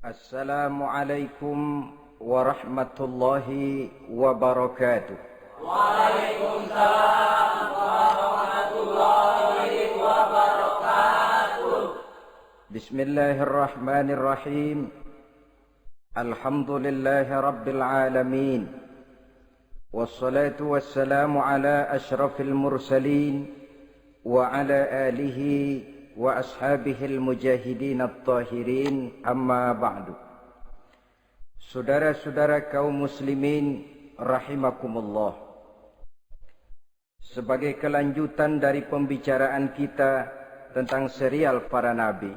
Assalamualaikum warahmatullahi wabarakatuh. Waalaikumsalam warahmatullahi wabarakatuh. Bismillahirrahmanirrahim. Alhamdulillahi rabbil alamin. Wassalatu wassalamu ala ashrafil mursalin wa ala alihi wa ashabihil mujahidin at-tahirin, amma ba'du. Saudara-saudara kaum muslimin rahimakumullah. Sebagai kelanjutan dari pembicaraan kita tentang serial para nabi,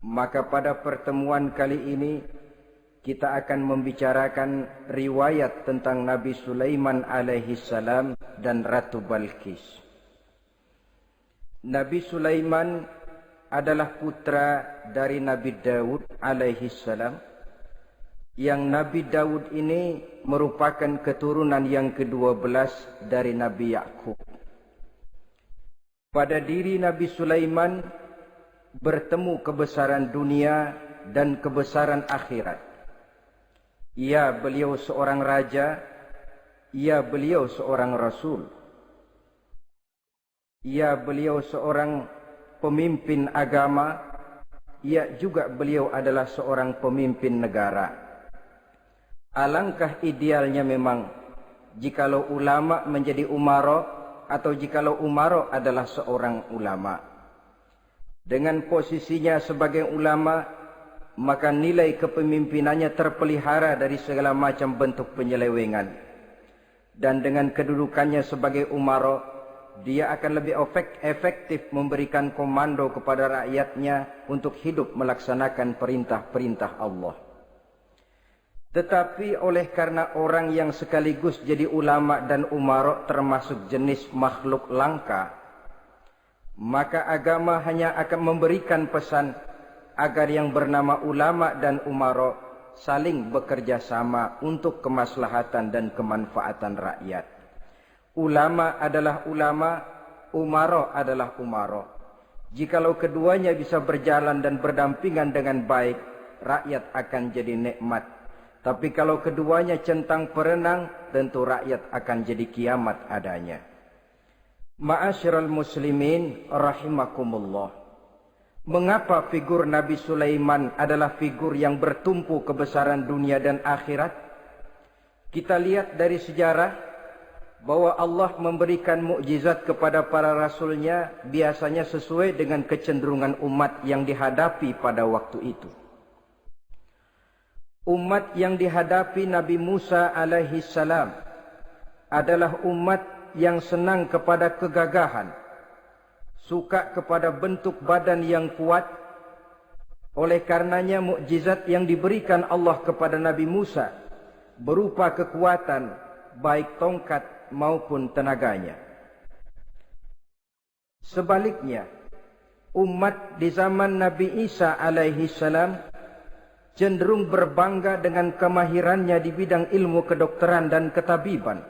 maka pada pertemuan kali ini kita akan membicarakan riwayat tentang Nabi Sulaiman alaihi salam dan Ratu Balqis. Nabi Sulaiman adalah putra dari Nabi Daud alaihi salam, yang Nabi Daud ini merupakan keturunan yang ke-12 dari Nabi Yakub. Pada diri Nabi Sulaiman bertemu kebesaran dunia dan kebesaran akhirat. Ya, beliau seorang raja, ya, beliau seorang rasul. Ya, beliau seorang pemimpin agama. Ya, juga beliau adalah seorang pemimpin negara. Alangkah idealnya memang jikalau ulama menjadi umara, atau jikalau umara adalah seorang ulama. Dengan posisinya sebagai ulama, maka nilai kepemimpinannya terpelihara dari segala macam bentuk penyelewengan. Dan dengan kedudukannya sebagai umara, dia akan lebih efektif memberikan komando kepada rakyatnya untuk hidup melaksanakan perintah-perintah Allah. Tetapi oleh karena orang yang sekaligus jadi ulama dan umara termasuk jenis makhluk langka, maka agama hanya akan memberikan pesan agar yang bernama ulama dan umara saling bekerja sama untuk kemaslahatan dan kemanfaatan rakyat. Ulama adalah ulama, umara adalah umara. Jikalau keduanya bisa berjalan dan berdampingan dengan baik, rakyat akan jadi nikmat. Tapi kalau keduanya centang perenang, tentu rakyat akan jadi kiamat adanya. Ma'asyiral muslimin rahimakumullah. Mengapa figur Nabi Sulaiman adalah figur yang bertumpu kebesaran dunia dan akhirat? Kita lihat dari sejarah bahwa Allah memberikan mukjizat kepada para rasulnya biasanya sesuai dengan kecenderungan umat yang dihadapi pada waktu itu. Umat yang dihadapi Nabi Musa alaihi salam adalah umat yang senang kepada kegagahan, suka kepada bentuk badan yang kuat. Oleh karenanya mukjizat yang diberikan Allah kepada Nabi Musa berupa kekuatan, baik tongkat maupun tenaganya. Sebaliknya, umat di zaman Nabi Isa alaihi salam cenderung berbangga dengan kemahirannya di bidang ilmu kedokteran dan ketabiban.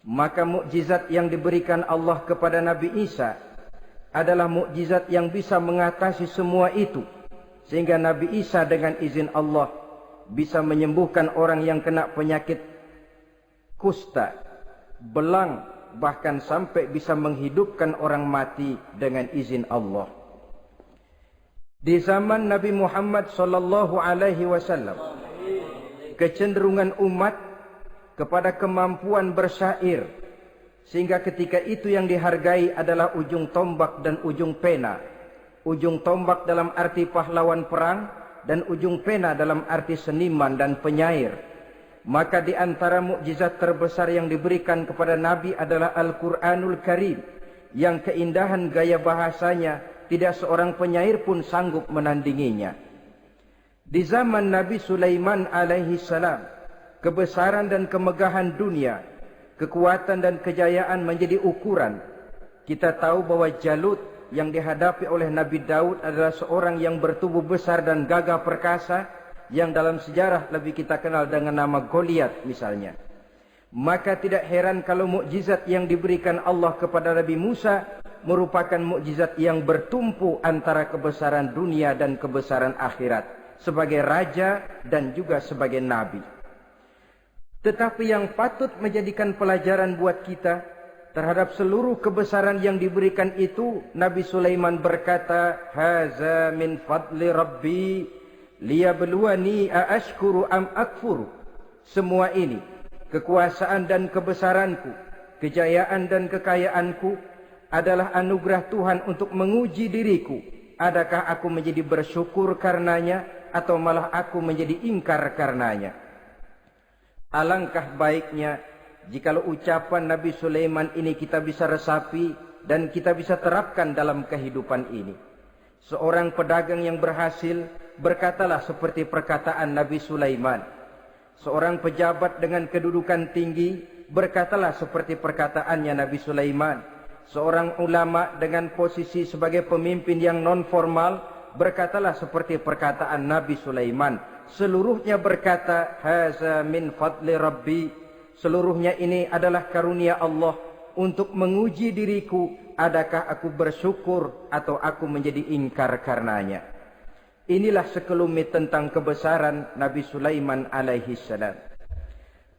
Maka mukjizat yang diberikan Allah kepada Nabi Isa adalah mukjizat yang bisa mengatasi semua itu, sehingga Nabi Isa dengan izin Allah bisa menyembuhkan orang yang kena penyakit kusta, belang, bahkan sampai bisa menghidupkan orang mati dengan izin Allah. Di zaman Nabi Muhammad sallallahu alaihi wasallam, kecenderungan umat kepada kemampuan bersyair, sehingga ketika itu yang dihargai adalah ujung tombak dan ujung pena. Ujung tombak dalam arti pahlawan perang, dan ujung pena dalam arti seniman dan penyair. Maka di antara mukjizat terbesar yang diberikan kepada Nabi adalah Al-Quranul Karim, yang keindahan gaya bahasanya tidak seorang penyair pun sanggup menandinginya. Di zaman Nabi Sulaiman alaihi salam, kebesaran dan kemegahan dunia, kekuatan dan kejayaan menjadi ukuran. Kita tahu bahwa Jalut yang dihadapi oleh Nabi Daud adalah seorang yang bertubuh besar dan gagah perkasa, yang dalam sejarah lebih kita kenal dengan nama Goliat misalnya. Maka tidak heran kalau mukjizat yang diberikan Allah kepada Nabi Musa merupakan mukjizat yang bertumpu antara kebesaran dunia dan kebesaran akhirat, sebagai raja dan juga sebagai nabi. Tetapi yang patut menjadikan pelajaran buat kita terhadap seluruh kebesaran yang diberikan itu, Nabi Sulaiman berkata, "Haza min fadli Rabbi liyabluwani aashkuru am akfuru." Semua ini, kekuasaan dan kebesaranku, kejayaan dan kekayaanku, adalah anugerah Tuhan untuk menguji diriku. Adakah aku menjadi bersyukur karenanya, atau malah aku menjadi ingkar karenanya? Alangkah baiknya jikalau ucapan Nabi Sulaiman ini kita bisa resapi dan kita bisa terapkan dalam kehidupan ini. Seorang pedagang yang berhasil berkatalah seperti perkataan Nabi Sulaiman. Seorang pejabat dengan kedudukan tinggi berkatalah seperti perkataannya Nabi Sulaiman. Seorang ulama dengan posisi sebagai pemimpin yang non formal berkatalah seperti perkataan Nabi Sulaiman. Seluruhnya berkata, "Haza min fadli Rabbi." Seluruhnya ini adalah karunia Allah untuk menguji diriku, adakah aku bersyukur atau aku menjadi ingkar karenanya. Inilah sekelumit tentang kebesaran Nabi Sulaiman alaihi salam.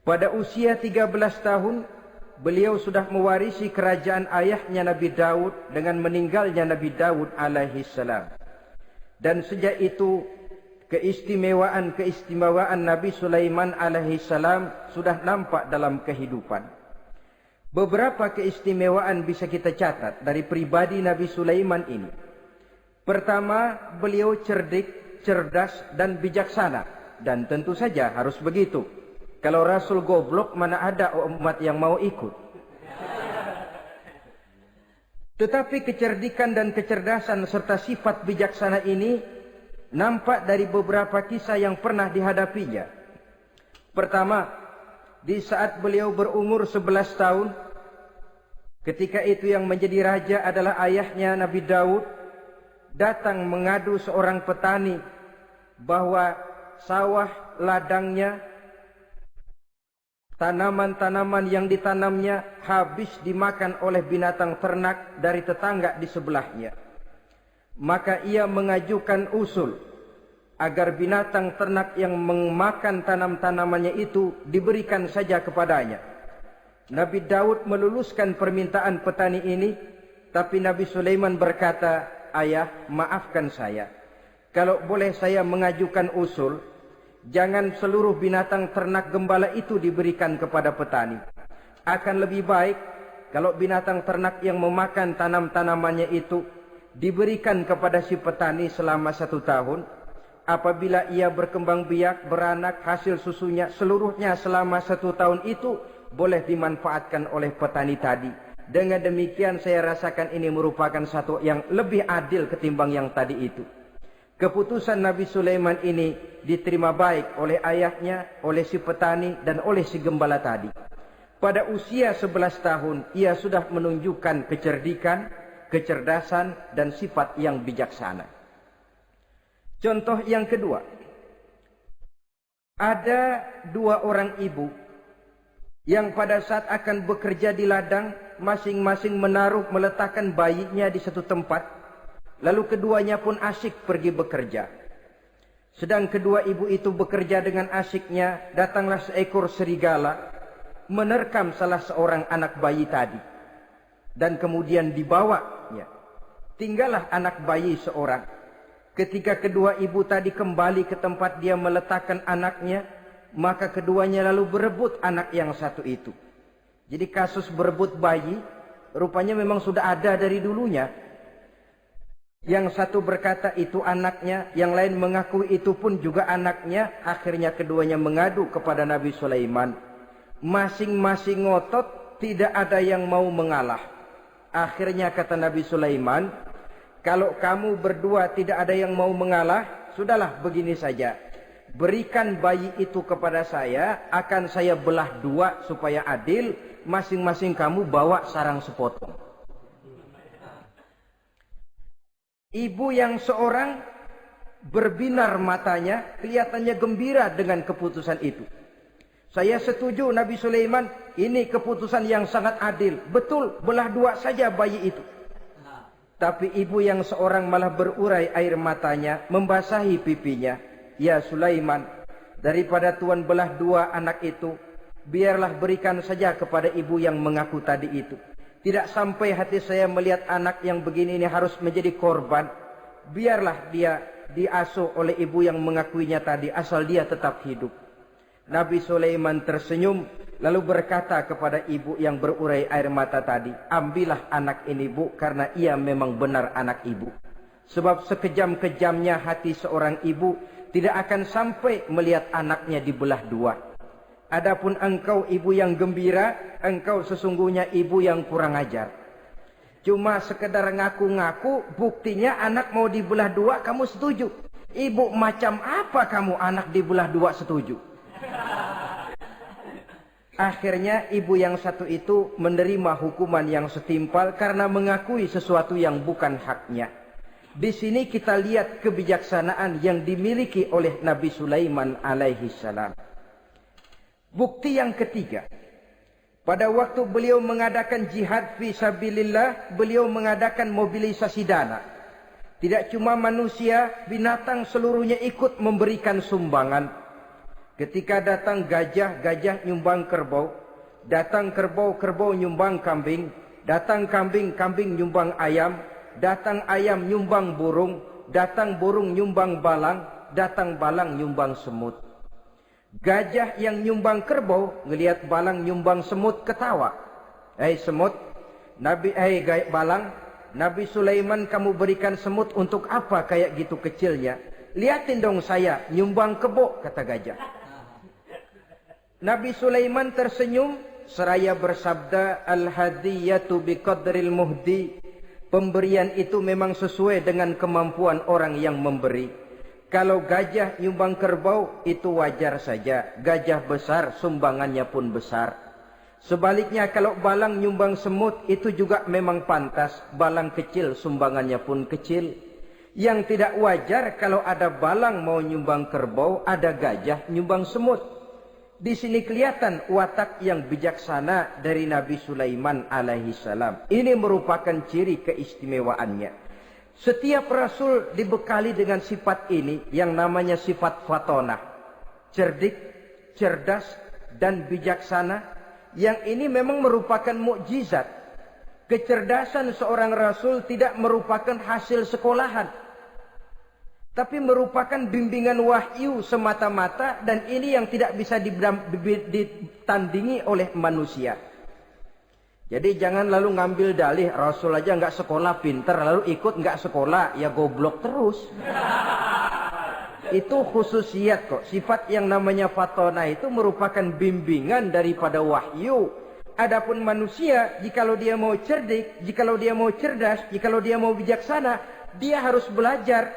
Pada usia 13 tahun, beliau sudah mewarisi kerajaan ayahnya Nabi Daud dengan meninggalnya Nabi Daud alaihi salam. Dan sejak itu keistimewaan Nabi Sulaiman alaihi salam sudah nampak dalam kehidupan. Beberapa keistimewaan bisa kita catat dari pribadi Nabi Sulaiman ini. Pertama, beliau cerdik, cerdas dan bijaksana, dan tentu saja harus begitu. Kalau Rasul goblok, mana ada umat yang mau ikut. Tetapi kecerdikan dan kecerdasan serta sifat bijaksana ini nampak dari beberapa kisah yang pernah dihadapinya. Pertama, di saat beliau berumur 11 tahun, ketika itu yang menjadi raja adalah ayahnya Nabi Daud, datang mengadu seorang petani bahwa sawah ladangnya, tanaman-tanaman yang ditanamnya habis dimakan oleh binatang ternak dari tetangga di sebelahnya. Maka ia mengajukan usul agar binatang ternak yang memakan tanam-tanamannya itu diberikan saja kepadanya. Nabi Daud meluluskan permintaan petani ini, tapi Nabi Sulaiman berkata, "Ayah, maafkan saya. Kalau boleh saya mengajukan usul, jangan seluruh binatang ternak gembala itu diberikan kepada petani. Akan lebih baik kalau binatang ternak yang memakan tanam-tanamannya itu diberikan kepada si petani selama 1 tahun. Apabila ia berkembang biak, beranak, hasil susunya seluruhnya selama 1 tahun itu boleh dimanfaatkan oleh petani tadi. Dengan demikian saya rasakan ini merupakan satu yang lebih adil ketimbang yang tadi itu." Keputusan Nabi Sulaiman ini diterima baik oleh ayahnya, oleh si petani, dan oleh si gembala tadi. Pada usia 11 tahun, ia sudah menunjukkan kecerdikan, kecerdasan, dan sifat yang bijaksana. Contoh yang kedua, ada 2 orang ibu yang pada saat akan bekerja di ladang, masing-masing meletakkan bayinya di satu tempat. Lalu keduanya pun asyik pergi bekerja. Sedang kedua ibu itu bekerja dengan asyiknya, datanglah seekor serigala menerkam salah seorang anak bayi tadi. Dan kemudian dibawanya. Tinggallah anak bayi seorang. Ketika kedua ibu tadi kembali ke tempat dia meletakkan anaknya, maka keduanya lalu berebut anak yang satu itu. Jadi kasus berebut bayi rupanya memang sudah ada dari dulunya. Yang satu berkata itu anaknya, yang lain mengakui itu pun juga anaknya. Akhirnya keduanya mengadu kepada Nabi Sulaiman. Masing-masing ngotot, tidak ada yang mau mengalah. Akhirnya kata Nabi Sulaiman, "Kalau kamu berdua tidak ada yang mau mengalah, sudahlah begini saja. Berikan bayi itu kepada saya, akan saya belah dua supaya adil. Masing-masing kamu bawa sarang sepotong. Ibu yang seorang berbinar matanya, kelihatannya gembira dengan keputusan itu. Saya setuju Nabi Sulaiman, ini keputusan yang sangat adil. Betul, belah dua saja bayi itu. Tapi ibu yang seorang malah berurai air matanya, membasahi pipinya. Ya Sulaiman, daripada Tuhan belah dua anak itu, biarlah berikan saja kepada ibu yang mengaku tadi itu. Tidak sampai hati saya melihat anak yang begini ini harus menjadi korban. Biarlah dia diasuh oleh ibu yang mengakuinya tadi, asal dia tetap hidup. Nabi Sulaiman tersenyum, lalu berkata kepada ibu yang berurai air mata tadi, ambillah anak ini bu, karena ia memang benar anak ibu. Sebab sekejam-kejamnya hati seorang ibu tidak akan sampai melihat anaknya dibelah dua. Adapun engkau ibu yang gembira, engkau sesungguhnya ibu yang kurang ajar. Cuma sekedar ngaku-ngaku, buktinya anak mau dibelah dua kamu setuju. Ibu macam apa kamu anak dibelah dua setuju? Akhirnya ibu yang satu itu menerima hukuman yang setimpal karena mengakui sesuatu yang bukan haknya. Di sini kita lihat kebijaksanaan yang dimiliki oleh Nabi Sulaiman alaihi salam. Bukti yang ketiga, pada waktu beliau mengadakan jihad fi sabilillah, beliau mengadakan mobilisasi dana. Tidak cuma manusia, binatang seluruhnya ikut memberikan sumbangan. Ketika datang gajah, gajah nyumbang kerbau. Datang kerbau, kerbau nyumbang kambing. Datang kambing, kambing nyumbang ayam. Datang ayam nyumbang burung. Datang burung nyumbang balang. Datang balang nyumbang semut. Gajah yang nyumbang kerbau ngelihat balang nyumbang semut ketawa. Semut, balang, Nabi Sulaiman kamu berikan semut untuk apa kayak gitu kecilnya? Lihatin dong saya nyumbang kebo, kata gajah. Nabi Sulaiman tersenyum seraya bersabda, al-hadiyatu biqadril muhdi. Pemberian itu memang sesuai dengan kemampuan orang yang memberi. Kalau gajah nyumbang kerbau, itu wajar saja. Gajah besar, sumbangannya pun besar. Sebaliknya kalau balang nyumbang semut, itu juga memang pantas. Balang kecil, sumbangannya pun kecil. Yang tidak wajar kalau ada balang mau nyumbang kerbau, ada gajah nyumbang semut. Di sini kelihatan watak yang bijaksana dari Nabi Sulaiman alaihi salam. Ini merupakan ciri keistimewaannya. Setiap rasul dibekali dengan sifat ini yang namanya sifat fatonah. Cerdik, cerdas, dan bijaksana. Yang ini memang merupakan mukjizat. Kecerdasan seorang rasul tidak merupakan hasil sekolahan. Tapi merupakan bimbingan wahyu semata-mata. Dan ini yang tidak bisa ditandingi oleh manusia. Jadi jangan lalu ngambil dalih Rasul aja nggak sekolah pinter lalu ikut nggak sekolah ya goblok terus. Itu khususiat kok. Sifat yang namanya fatona itu merupakan bimbingan daripada wahyu. Adapun manusia, jikalau dia mau cerdik, jikalau dia mau cerdas, jikalau dia mau bijaksana, dia harus belajar.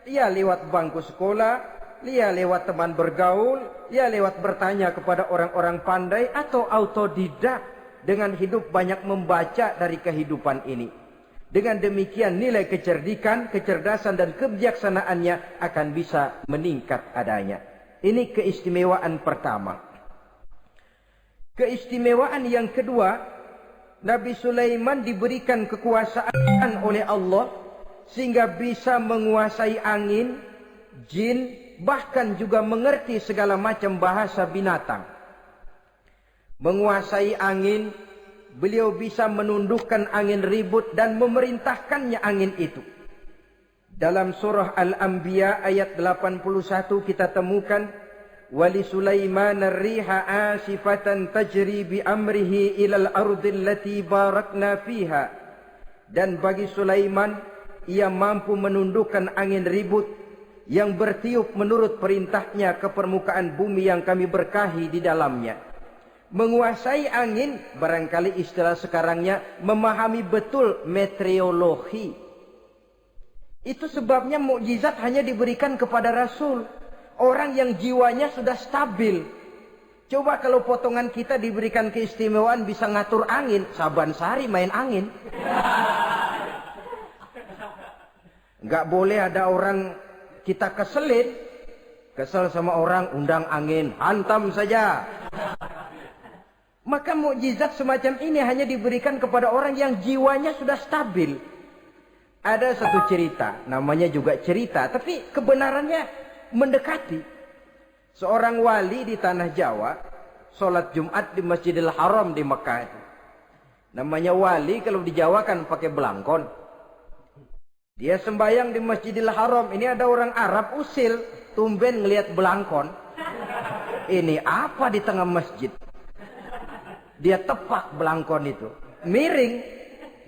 Dia lewat bangku sekolah, dia lewat teman bergaul, dia lewat bertanya kepada orang-orang pandai atau autodidak. Dengan hidup banyak membaca dari kehidupan ini. Dengan demikian nilai kecerdikan, kecerdasan dan kebijaksanaannya akan bisa meningkat adanya. Ini keistimewaan pertama. Keistimewaan yang kedua, Nabi Sulaiman diberikan kekuasaan oleh Allah sehingga bisa menguasai angin, jin, bahkan juga mengerti segala macam bahasa binatang. Menguasai angin, beliau bisa menundukkan angin ribut dan memerintahkannya angin itu. Dalam surah Al-Anbiya ayat 81 kita temukan, Wali Sulaiman ar-riha asifatan tajri bi amrihi ilal ardil lati barakna fiha. Dan bagi Sulaiman, ia mampu menundukkan angin ribut yang bertiup menurut perintahnya ke permukaan bumi yang kami berkahi di dalamnya. Menguasai angin, barangkali istilah sekarangnya, memahami betul meteorologi. Itu sebabnya mukjizat hanya diberikan kepada Rasul. Orang yang jiwanya sudah stabil. Coba kalau potongan kita diberikan keistimewaan bisa ngatur angin. Saban sehari main angin. Nggak boleh ada orang kita keselin. Kesel sama orang, undang angin. Hantam saja. Maka mukjizat semacam ini hanya diberikan kepada orang yang jiwanya sudah stabil. Ada satu cerita, namanya juga cerita, tapi kebenarannya mendekati. Seorang wali di tanah Jawa, sholat Jumat di Masjidil Haram di Mekah itu. Namanya wali kalau di Jawa kan pakai belangkon. Dia sembahyang di Masjidil Haram, ini ada orang Arab usil, tumben ngelihat belangkon. Ini apa di tengah masjid? Dia tepak belangkon itu, miring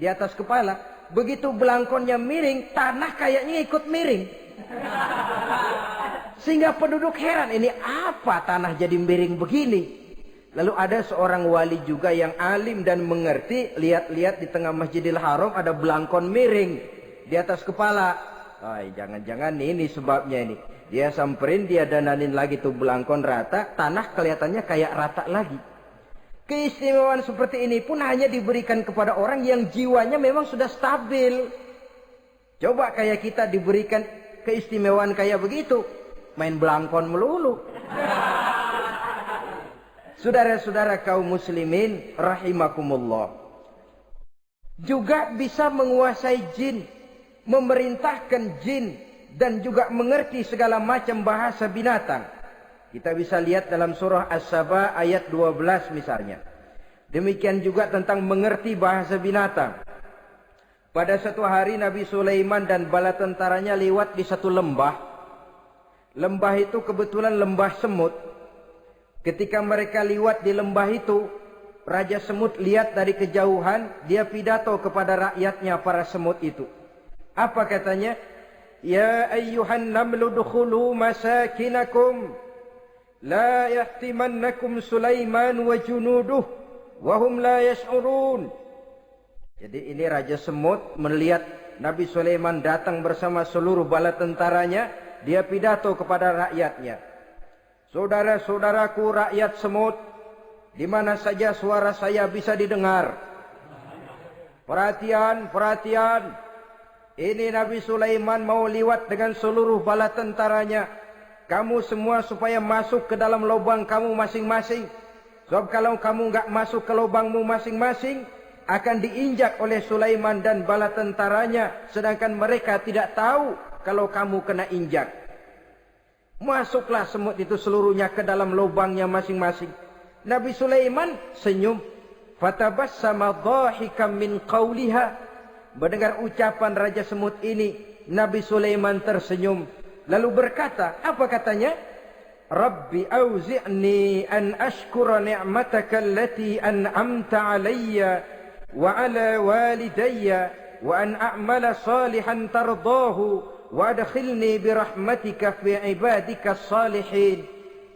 di atas kepala. Begitu belangkonnya miring, tanah kayaknya ikut miring. Sehingga penduduk heran, ini apa tanah jadi miring begini? Lalu ada seorang wali juga yang alim dan mengerti, lihat-lihat di tengah Masjidil Haram ada belangkon miring di atas kepala. Jangan-jangan ini sebabnya ini. Dia samperin, dia dananin lagi tuh belangkon rata, tanah kelihatannya kayak rata lagi. Keistimewaan seperti ini pun hanya diberikan kepada orang yang jiwanya memang sudah stabil. Coba kayak kita diberikan keistimewaan kayak begitu, main belangkon melulu. Saudara-saudara kaum muslimin rahimakumullah. Juga bisa menguasai jin, memerintahkan jin, dan juga mengerti segala macam bahasa binatang. Kita bisa lihat dalam surah As-Saba ayat 12 misalnya. Demikian juga tentang mengerti bahasa binatang. Pada satu hari Nabi Sulaiman dan bala tentaranya lewat di satu lembah. Lembah itu kebetulan lembah semut. Ketika mereka lewat di lembah itu, Raja Semut lihat dari kejauhan, dia pidato kepada rakyatnya para semut itu. Apa katanya? Ya ayyuhan namlu dukhulu masakinakum. La yahtimannakum Sulaiman wa junuduh wa hum la yash'urun. Jadi ini Raja Semut melihat Nabi Sulaiman datang bersama seluruh bala tentaranya, dia pidato kepada rakyatnya. Saudara-saudaraku rakyat semut, di mana saja suara saya bisa didengar. Perhatian, perhatian. Ini Nabi Sulaiman mau liwat dengan seluruh bala tentaranya. Kamu semua supaya masuk ke dalam lubang kamu masing-masing. Sebab kalau kamu enggak masuk ke lubangmu masing-masing, akan diinjak oleh Sulaiman dan bala tentaranya. Sedangkan mereka tidak tahu kalau kamu kena injak. Masuklah semut itu seluruhnya ke dalam lubangnya masing-masing. Nabi Sulaiman senyum. Fatabassama dhahikam min qawliha. Mendengar ucapan Raja Semut ini, Nabi Sulaiman tersenyum. Lalu berkata, apa katanya? Rabbi auzi'ni an ashkura ni'mataka allati an'amta alayya wa ala walidayya wa an a'mala salihan tardahu wa adkhilni birahmatika fi ibadika salihin.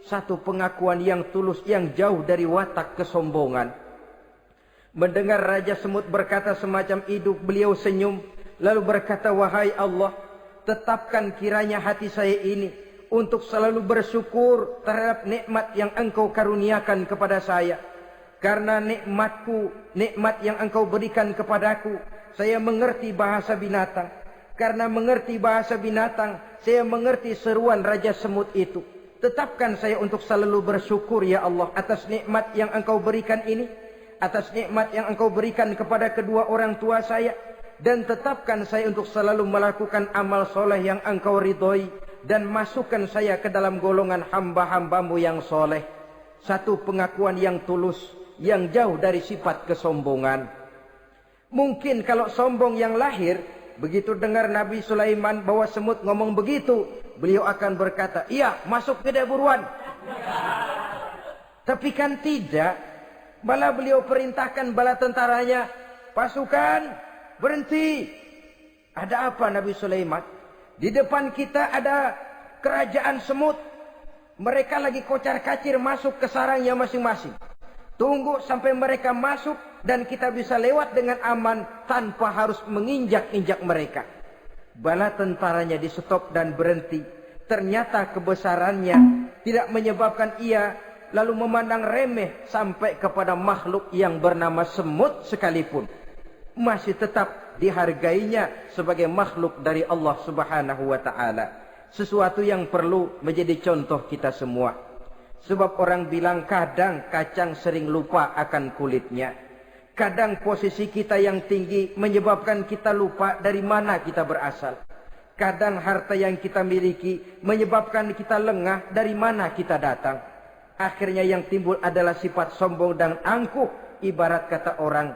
Satu pengakuan yang tulus yang jauh dari watak kesombongan. Mendengar Raja Semut berkata semacam itu, beliau senyum lalu berkata, wahai Allah, tetapkan kiranya hati saya ini untuk selalu bersyukur terhadap nikmat yang engkau karuniakan kepada saya. Karena nikmatku, nikmat yang engkau berikan kepadaku, saya mengerti bahasa binatang. Karena mengerti bahasa binatang, saya mengerti seruan Raja Semut itu. Tetapkan saya untuk selalu bersyukur ya Allah atas nikmat yang engkau berikan ini. Atas nikmat yang engkau berikan kepada kedua orang tua saya. Dan tetapkan saya untuk selalu melakukan amal soleh yang engkau ridhoi. Dan masukkan saya ke dalam golongan hamba-hambamu yang soleh. Satu pengakuan yang tulus, yang jauh dari sifat kesombongan. Mungkin kalau sombong yang lahir, begitu dengar Nabi Sulaiman bawa semut ngomong begitu, beliau akan berkata, iya masuk ke dia buruan. Tapi kan tidak. Malah beliau perintahkan bala tentaranya, pasukan berhenti. Ada apa Nabi Sulaiman? Di depan kita ada kerajaan semut. Mereka lagi kocar-kacir masuk ke sarangnya masing-masing. Tunggu sampai mereka masuk dan kita bisa lewat dengan aman tanpa harus menginjak-injak mereka. Bala tentaranya di stop dan berhenti. Ternyata kebesarannya tidak menyebabkan ia lalu memandang remeh sampai kepada makhluk yang bernama semut sekalipun. Masih tetap dihargainya sebagai makhluk dari Allah Subhanahu wa ta'ala. Sesuatu yang perlu menjadi contoh kita semua. Sebab orang bilang kadang kacang sering lupa akan kulitnya. Kadang posisi kita yang tinggi menyebabkan kita lupa dari mana kita berasal. Kadang harta yang kita miliki menyebabkan kita lengah dari mana kita datang. Akhirnya yang timbul adalah sifat sombong dan angkuh. Ibarat kata orang,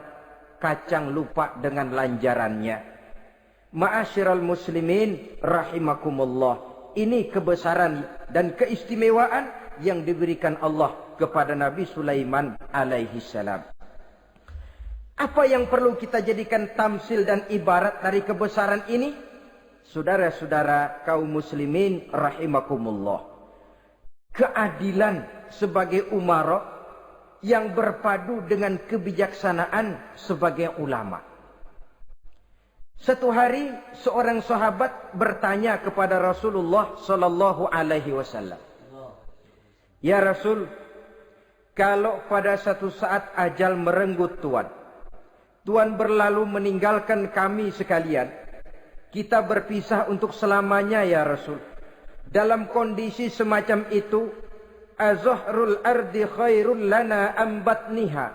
kacang lupa dengan lanjarannya. Ma'asyiral muslimin rahimakumullah. Ini kebesaran dan keistimewaan yang diberikan Allah kepada Nabi Sulaiman alaihi salam. Apa yang perlu kita jadikan tamsil dan ibarat dari kebesaran ini? Saudara-saudara kaum muslimin rahimakumullah. Keadilan sebagai umara yang berpadu dengan kebijaksanaan sebagai ulama. Satu hari seorang sahabat bertanya kepada Rasulullah sallallahu alaihi wasallam. Ya Rasul, kalau pada satu saat ajal merenggut Tuhan berlalu meninggalkan kami sekalian, kita berpisah untuk selamanya ya Rasul. Dalam kondisi semacam itu, azahrul ardi khairul lana ambatniha.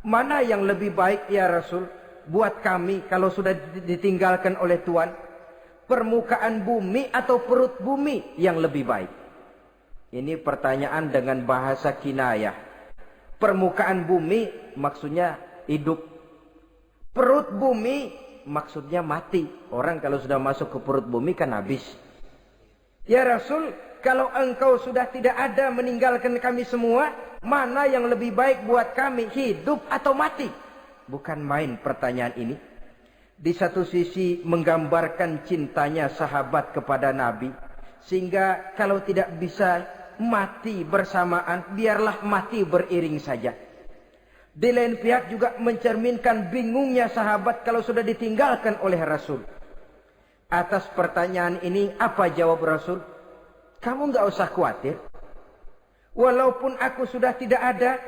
Mana yang lebih baik ya Rasul buat kami kalau sudah ditinggalkan oleh Tuhan? Permukaan bumi atau perut bumi yang lebih baik? Ini pertanyaan dengan bahasa kinayah. Permukaan bumi maksudnya hidup. Perut bumi maksudnya mati. Orang kalau sudah masuk ke perut bumi kan habis. Ya Rasul, kalau engkau sudah tidak ada meninggalkan kami semua, mana yang lebih baik buat kami, hidup atau mati? Bukan main pertanyaan ini. Di satu sisi menggambarkan cintanya sahabat kepada Nabi. Sehingga kalau tidak bisa mati bersamaan, biarlah mati beriring saja. Di lain pihak juga mencerminkan bingungnya sahabat kalau sudah ditinggalkan oleh Rasul. Atas pertanyaan ini apa jawab Rasul? Kamu enggak usah khawatir. Walaupun aku sudah tidak ada,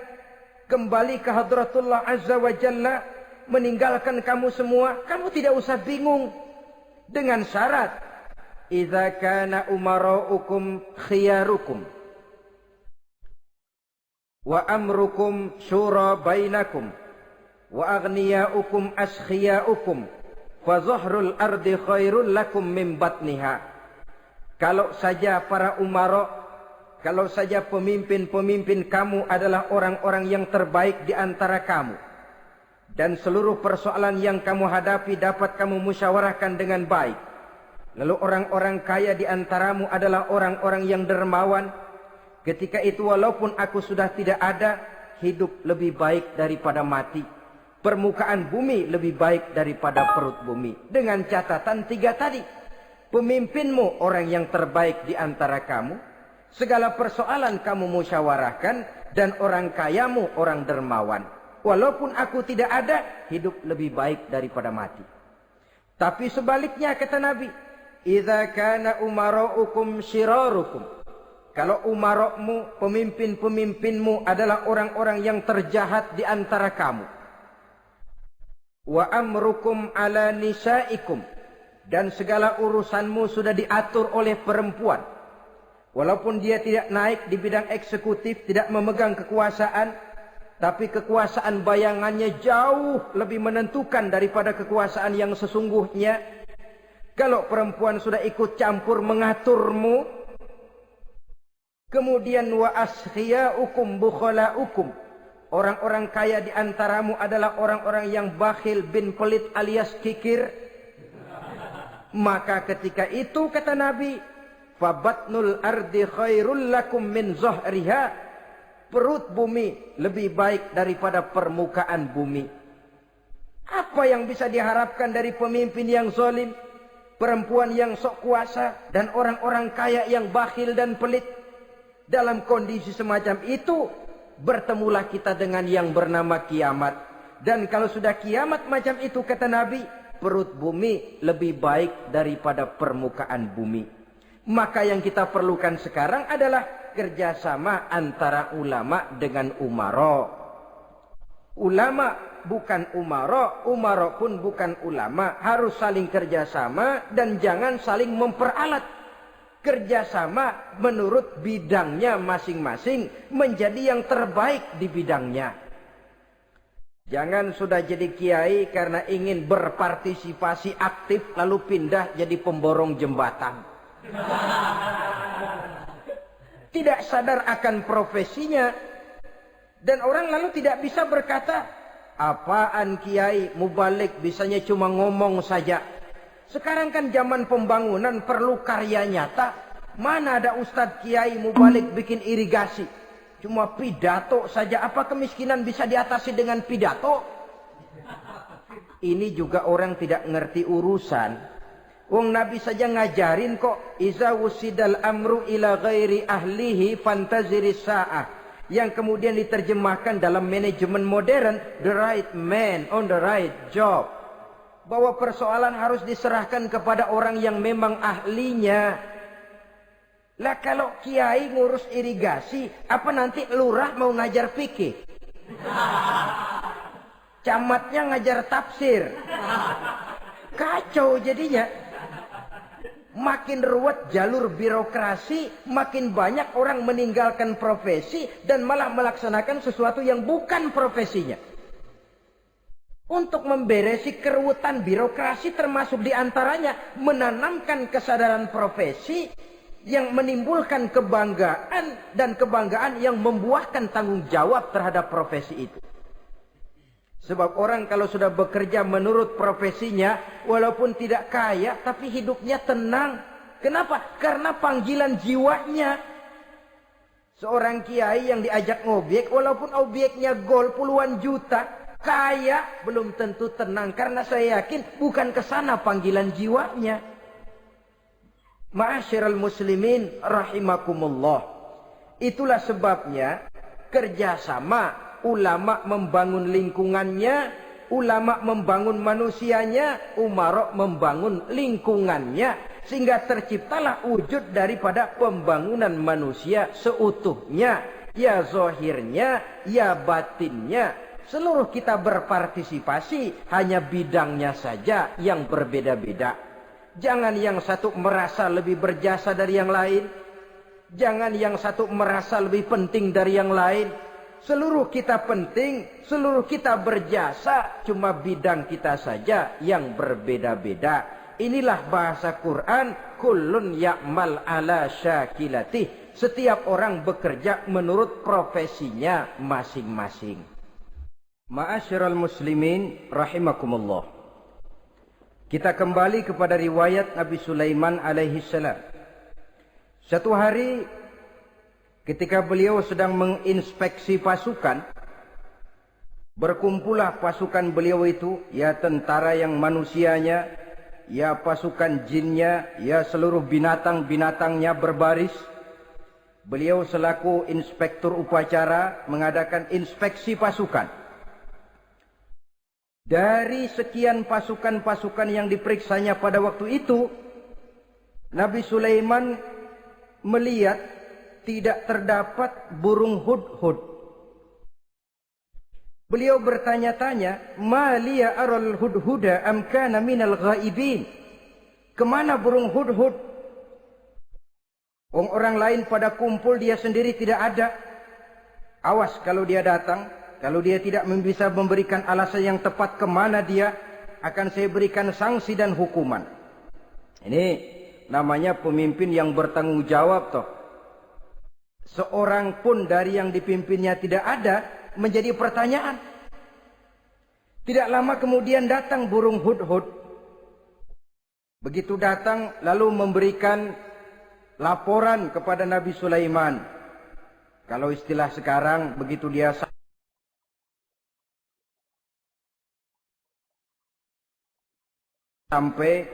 kembali ke hadratullah azza wa jalla, meninggalkan kamu semua, kamu tidak usah bingung. Dengan syarat, idza kana umaraukum khiyarukum wa amrukum syura bainakum wa aghniyaukum askhiyaukum fa zahrul ardi khairul lakum min batniha. Kalau saja para umara, kalau saja pemimpin-pemimpin kamu adalah orang-orang yang terbaik di antara kamu, dan seluruh persoalan yang kamu hadapi dapat kamu musyawarahkan dengan baik, lalu orang-orang kaya di antaramu adalah orang-orang yang dermawan, ketika itu walaupun aku sudah tidak ada, hidup lebih baik daripada mati. Permukaan bumi lebih baik daripada perut bumi. Dengan catatan tiga tadi. Pemimpinmu orang yang terbaik di antara kamu. Segala persoalan kamu musyawarahkan. Dan orang kayamu orang dermawan. Walaupun aku tidak ada, hidup lebih baik daripada mati. Tapi sebaliknya kata Nabi, idza kana umaraukum syirarukum. Kalau umarokmu, pemimpin-pemimpinmu adalah orang-orang yang terjahat di antara kamu. Wa amrukum ala nisaikum. Dan segala urusanmu sudah diatur oleh perempuan. Walaupun dia tidak naik di bidang eksekutif, tidak memegang kekuasaan, tapi kekuasaan bayangannya jauh lebih menentukan daripada kekuasaan yang sesungguhnya. Kalau perempuan sudah ikut campur mengaturmu, kemudian wa askhiyaukum bukhalaukum. Orang-orang kaya di antaramu adalah orang-orang yang bakhil bin pelit alias kikir. Maka ketika itu kata Nabi, fabatnul ardi khairul lakum min zahriha. Perut bumi lebih baik daripada permukaan bumi. Apa yang bisa diharapkan dari pemimpin yang zalim, perempuan yang sok kuasa, dan orang-orang kaya yang bakhil dan pelit? Dalam kondisi semacam itu, bertemulah kita dengan yang bernama kiamat. Dan kalau sudah kiamat macam itu kata Nabi, perut bumi lebih baik daripada permukaan bumi. Maka yang kita perlukan sekarang adalah kerjasama antara ulama dengan umara. Ulama bukan umara, umara pun bukan ulama. Harus saling kerjasama dan jangan saling memperalat. Kerjasama menurut bidangnya masing-masing menjadi yang terbaik di bidangnya. Jangan sudah jadi kiai karena ingin berpartisipasi aktif lalu pindah jadi pemborong jembatan. Tidak sadar akan profesinya. Dan orang lalu tidak bisa berkata, apaan kiai mubalik bisanya cuma ngomong saja. Sekarang kan zaman pembangunan perlu karya nyata. Mana ada ustadz kiai mubalik bikin irigasi. Cuma pidato saja. Apa kemiskinan bisa diatasi dengan pidato? Ini juga orang tidak ngerti urusan. Wong Nabi saja ngajarin kok. Iza wusidal amru ila ghairi ahlihi fantaziris sa'ah. Yang kemudian diterjemahkan dalam manajemen modern. The right man on the right job. Bahwa persoalan harus diserahkan kepada orang yang memang ahlinya. Lah kalau kiai ngurus irigasi, apa nanti lurah mau ngajar fikih? Camatnya ngajar tafsir. Kacau jadinya. Makin ruwet jalur birokrasi, makin banyak orang meninggalkan profesi dan malah melaksanakan sesuatu yang bukan profesinya. Untuk memberesi keruwetan birokrasi termasuk diantaranya menanamkan kesadaran profesi yang menimbulkan kebanggaan dan kebanggaan yang membuahkan tanggung jawab terhadap profesi itu. Sebab orang kalau sudah bekerja menurut profesinya walaupun tidak kaya tapi hidupnya tenang. Kenapa? Karena panggilan jiwanya. Seorang kiai yang diajak ngobek walaupun objeknya gol puluhan juta. Kaya belum tentu tenang karena saya yakin bukan ke sana panggilan jiwanya. Ma'asyiral muslimin rahimakumullah. Itulah sebabnya kerjasama ulama membangun lingkungannya, ulama membangun manusianya, umara membangun lingkungannya sehingga terciptalah wujud daripada pembangunan manusia seutuhnya, ya zahirnya, ya batinnya. Seluruh kita berpartisipasi, hanya bidangnya saja yang berbeda-beda. Jangan yang satu merasa lebih berjasa dari yang lain. Jangan yang satu merasa lebih penting dari yang lain. Seluruh kita penting, seluruh kita berjasa, cuma bidang kita saja yang berbeda-beda. Inilah bahasa Quran, kullun ya'mal ala syakilatih. Setiap orang bekerja menurut profesinya masing-masing. Ma'asyiral muslimin rahimakumullah. Kita kembali kepada riwayat Nabi Sulaiman alaihi salam. Satu hari ketika beliau sedang menginspeksi pasukan, berkumpullah pasukan beliau itu, ya tentara yang manusianya, ya pasukan jinnya, ya seluruh binatang-binatangnya berbaris. Beliau selaku inspektur upacara mengadakan inspeksi pasukan. Dari sekian pasukan-pasukan yang diperiksanya pada waktu itu, Nabi Sulaiman melihat tidak terdapat burung hudhud. Beliau bertanya-tanya, "Ma liya aral hudhuda am kana minal ghaibin?" Kemana burung hudhud? Orang lain pada kumpul, dia sendiri tidak ada. Awas kalau dia datang. Kalau dia tidak bisa memberikan alasan yang tepat kemana dia, akan saya berikan sanksi dan hukuman. Ini namanya pemimpin yang bertanggung jawab toh. Seorang pun dari yang dipimpinnya tidak ada, menjadi pertanyaan. Tidak lama kemudian datang burung hudhud. Begitu datang lalu memberikan laporan kepada Nabi Sulaiman. Kalau istilah sekarang, begitu dia sampai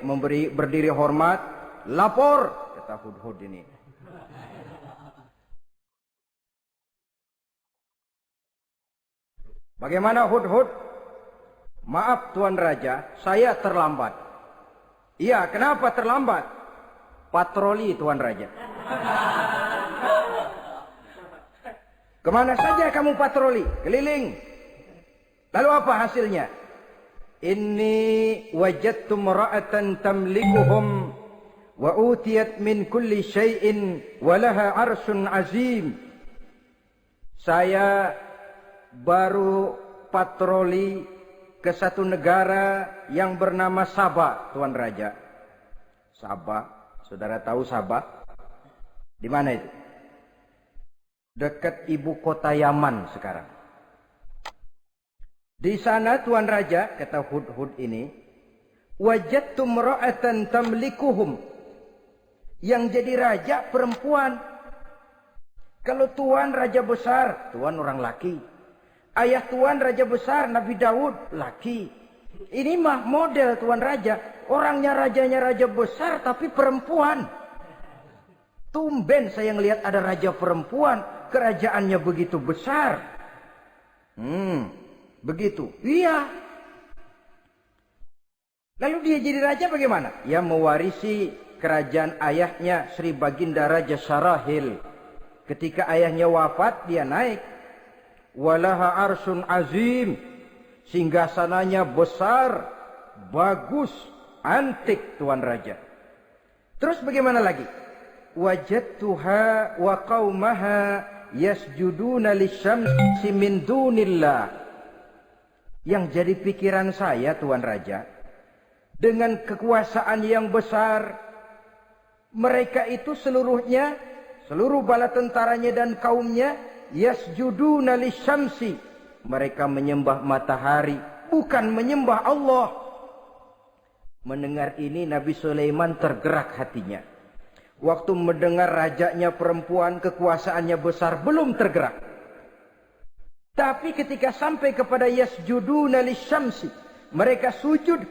berdiri hormat, lapor, kata hudhud ini. Bagaimana hudhud? Maaf Tuan Raja, saya terlambat. Iya, kenapa terlambat? Patroli Tuan Raja. Kemana saja kamu patroli? Keliling. Lalu apa hasilnya? Inni wajadtu mara'atan tamlikuhum wa utiyat min kulli syai'in wa laha arsyun azim. Saya baru patroli ke satu negara yang bernama Sabah, Tuan Raja. Sabah, saudara tahu Sabah? Di mana itu? Dekat ibu kota Yaman sekarang. Di sana Tuan Raja, kata Hudhud ini, wajadtu mra'atan tamlikuhum. Yang jadi raja perempuan. Kalau Tuan raja besar, Tuan orang laki. Ayah Tuan raja besar, Nabi Daud, laki. Ini mah model Tuan Raja. Orangnya rajanya raja besar tapi perempuan. Tumben saya ngelihat ada raja perempuan. Kerajaannya begitu besar. Begitu. Iya. Lalu dia jadi raja bagaimana? Ya mewarisi kerajaan ayahnya Sri Baginda Raja Syarahil. Ketika ayahnya wafat dia naik. Walaha arsyun azim. Singgasananya besar. Bagus. Antik Tuan Raja. Terus bagaimana lagi? Wajadtuha wa qaumaha yasjuduna lisyamsi min dunillah. Yang jadi pikiran saya Tuan Raja, dengan kekuasaan yang besar, mereka itu seluruhnya, seluruh bala tentaranya dan kaumnya, yasjuduna lisyamsi. Mereka menyembah matahari, bukan menyembah Allah. Mendengar ini Nabi Sulaiman tergerak hatinya. Waktu mendengar rajanya perempuan, kekuasaannya besar, belum tergerak. Tapi ketika sampai kepada yasjuduna lisyamsi, mereka sujud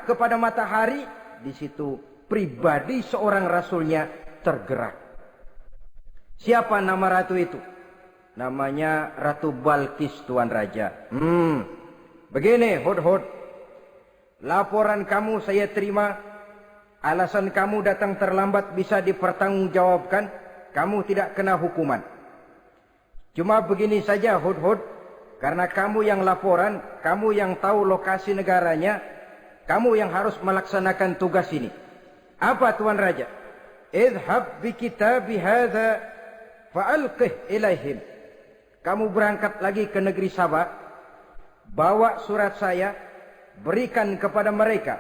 kepada matahari, di situ pribadi seorang rasulnya tergerak. Siapa nama ratu itu? Namanya Ratu Balkis Tuan Raja. Begini Hudhud, laporan kamu saya terima. Alasan kamu datang terlambat bisa dipertanggungjawabkan. Kamu tidak kena hukuman. Cuma begini saja Hudhud, karena kamu yang laporan, kamu yang tahu lokasi negaranya, kamu yang harus melaksanakan tugas ini. Apa Tuan Raja? Idhab bi kitabi hadza fa'alqih ilaihim. Kamu berangkat lagi ke negeri Sabah, bawa surat saya, berikan kepada mereka.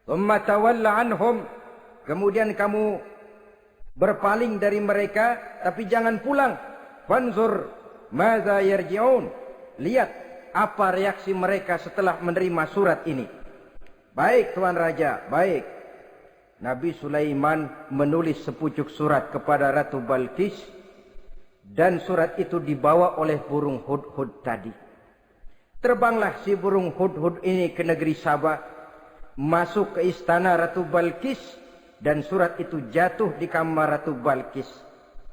Thumma tawalla anhum. Kemudian kamu berpaling dari mereka, tapi jangan pulang. Fanzur madza yarji'un. Lihat apa reaksi mereka setelah menerima surat ini. Baik Tuan Raja, baik. Nabi Sulaiman menulis sepucuk surat kepada Ratu Balkis, dan surat itu dibawa oleh burung Hudhud tadi. Terbanglah si burung Hudhud ini ke negeri Sabah, masuk ke istana Ratu Balkis, dan surat itu jatuh di kamar Ratu Balkis.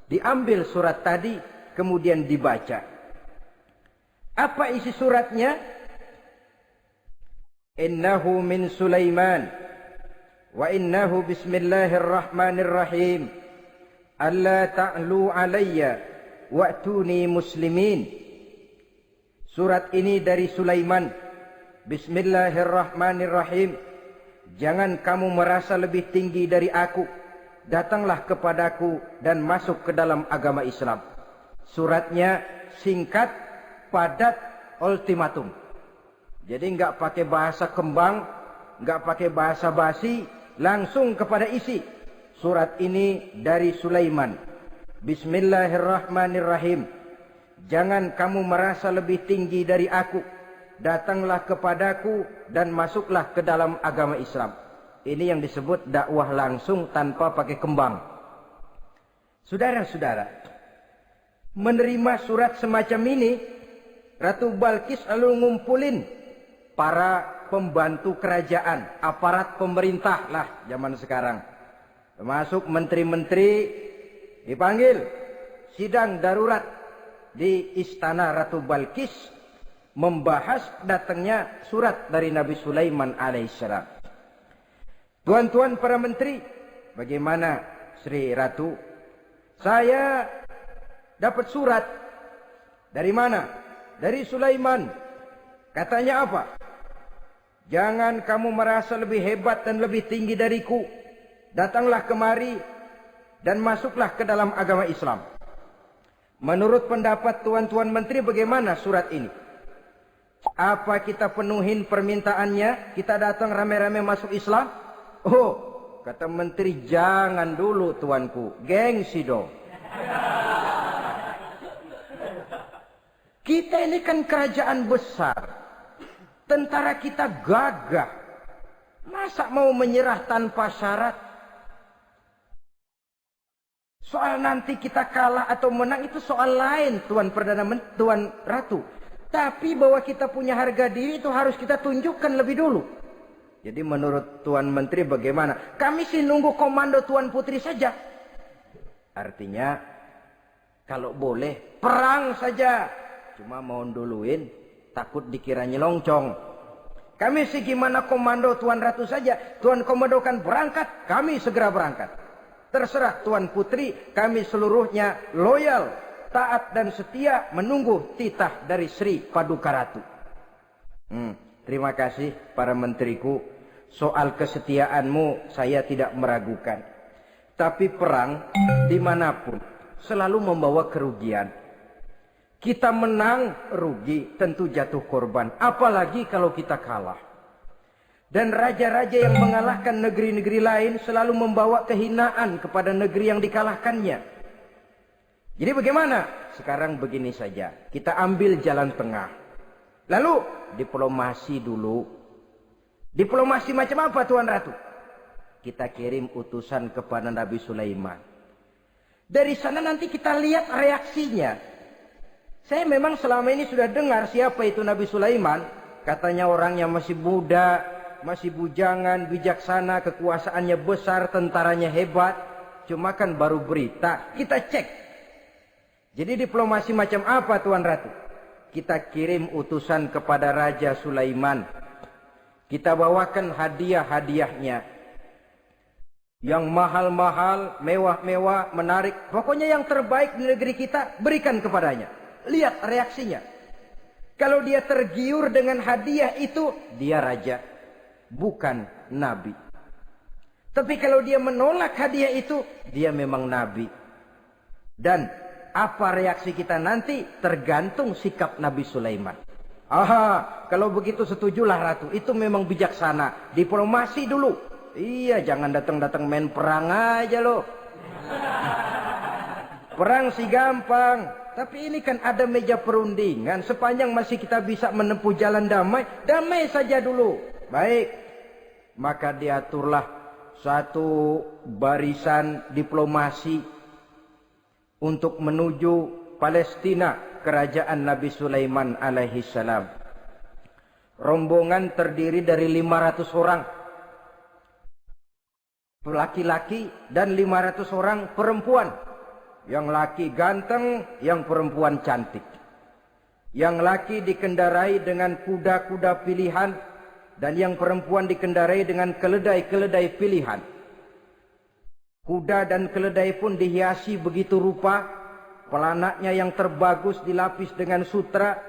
Diambil surat tadi, kemudian dibaca. Apa isi suratnya? Innahu min Sulaiman wa innahu bismillahirrahmanirrahim. Alla ta'lu alayya wa'tuni muslimin. Surat ini dari Sulaiman. Bismillahirrahmanirrahim. Jangan kamu merasa lebih tinggi dari aku. Datanglah kepadaku dan masuk ke dalam agama Islam. Suratnya singkat, padat, ultimatum. Jadi enggak pakai bahasa kembang, enggak pakai bahasa basi, langsung kepada isi. Surat ini dari Sulaiman. Bismillahirrahmanirrahim. Jangan kamu merasa lebih tinggi dari aku. Datanglah kepadaku dan masuklah ke dalam agama Islam. Ini yang disebut dakwah langsung tanpa pakai kembang. Saudara-saudara, menerima surat semacam ini, Ratu Balkis lalu ngumpulin para pembantu kerajaan, aparat pemerintah lah zaman sekarang. Termasuk menteri-menteri dipanggil sidang darurat di istana Ratu Balkis. membahas datangnya surat dari Nabi Sulaiman alaihissalam. Tuan-tuan para menteri, bagaimana Sri Ratu? Saya dapat surat. Dari mana? Dari Sulaiman. Katanya apa? Jangan kamu merasa lebih hebat dan lebih tinggi dariku. Datanglah kemari dan masuklah ke dalam agama Islam. Menurut pendapat tuan-tuan menteri, bagaimana surat ini? Apa kita penuhin permintaannya? Kita datang rame-rame masuk Islam? Oh, kata menteri, jangan dulu tuanku. Gengsi dong. Kita ini kan kerajaan besar. Tentara kita gagah. Masa mau menyerah tanpa syarat? Soal nanti kita kalah atau menang itu soal lain, Tuan Perdana Menteri, Tuan Ratu. Tapi bahwa kita punya harga diri itu harus kita tunjukkan lebih dulu. Jadi menurut Tuan Menteri bagaimana? Kami sih nunggu komando Tuan Putri saja. Artinya kalau boleh perang saja. Cuma mau duluin takut dikira nyelongcong. Kami sih gimana komando Tuan Ratu saja. Tuan komandokan berangkat, kami segera berangkat. Terserah Tuan Putri, kami seluruhnya loyal, taat dan setia menunggu titah dari Sri Paduka Ratu. Terima kasih para menteriku. Soal kesetiaanmu saya tidak meragukan. Tapi perang dimanapun selalu membawa kerugian. Kita menang rugi, tentu jatuh korban. Apalagi kalau kita kalah. Dan raja-raja yang mengalahkan negeri-negeri lain selalu membawa kehinaan kepada negeri yang dikalahkannya. Jadi bagaimana? Sekarang begini saja. Kita ambil jalan tengah. Lalu diplomasi dulu. Diplomasi macam apa Tuan Ratu? Kita kirim utusan kepada Nabi Sulaiman. Dari sana nanti kita lihat reaksinya. Saya memang selama ini sudah dengar siapa itu Nabi Sulaiman. Katanya orangnya masih muda, masih bujangan, bijaksana, kekuasaannya besar, tentaranya hebat. Cuma kan baru berita, kita cek. Jadi diplomasi macam apa Tuan Ratu? Kita kirim utusan kepada Raja Sulaiman. Kita bawakan hadiah-hadiahnya. Yang mahal-mahal, mewah-mewah, menarik. Pokoknya yang terbaik di negeri kita, berikan kepadanya. Lihat reaksinya. Kalau dia tergiur dengan hadiah itu, dia raja. Bukan nabi. Tapi kalau dia menolak hadiah itu, dia memang nabi. Dan apa reaksi kita nanti tergantung sikap Nabi Sulaiman. Aha, kalau begitu setujulah Ratu. Itu memang bijaksana. Diplomasi dulu. Iya, jangan datang-datang main perang aja loh. Perang sih gampang. Tapi ini kan ada meja perundingan. Sepanjang masih kita bisa menempuh jalan damai, damai saja dulu. Baik. Maka diaturlah satu barisan diplomasi untuk menuju Palestina, kerajaan Nabi Sulaiman alaihi salam. Rombongan terdiri dari 500 orang laki-laki dan 500 orang perempuan. Yang laki ganteng, yang perempuan cantik. Yang laki dikendarai dengan kuda-kuda pilihan, dan yang perempuan dikendarai dengan keledai-keledai pilihan. Kuda dan keledai pun dihiasi begitu rupa, pelanaknya yang terbagus dilapis dengan sutra,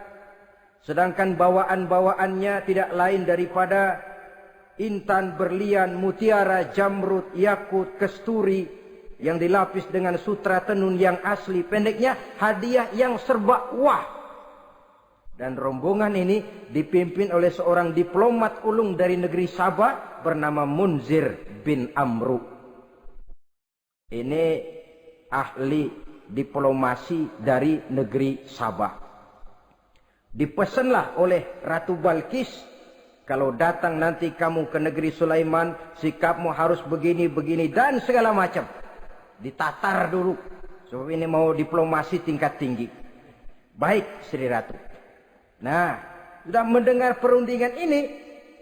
sedangkan bawaan-bawaannya tidak lain daripada intan, berlian, mutiara, jamrud, yakut, kesturi, yang dilapis dengan sutra tenun yang asli. Pendeknya hadiah yang serba wah. Dan rombongan ini dipimpin oleh seorang diplomat ulung dari negeri Sabah bernama Munzir bin Amru. Ini ahli diplomasi dari negeri Sabah. Dipesanlah oleh Ratu Balkis, kalau datang nanti kamu ke negeri Sulaiman, sikapmu harus begini, begini, dan segala macam. Ditatar dulu. Sebab ini mau diplomasi tingkat tinggi. Baik, Sri Ratu. Nah, sudah mendengar perundingan ini,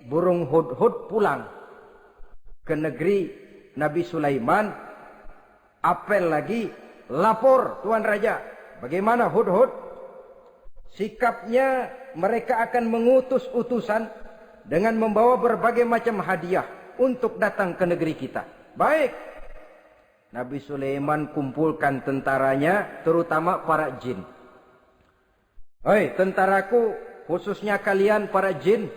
burung hudhud pulang ke negeri Nabi Sulaiman. Apel lagi, lapor Tuan Raja. Bagaimana hudhud? sikapnya mereka akan mengutus utusan dengan membawa berbagai macam hadiah untuk datang ke negeri kita. Baik. Nabi Sulaiman kumpulkan tentaranya, terutama para jin. Hei tentaraku, khususnya kalian para jin,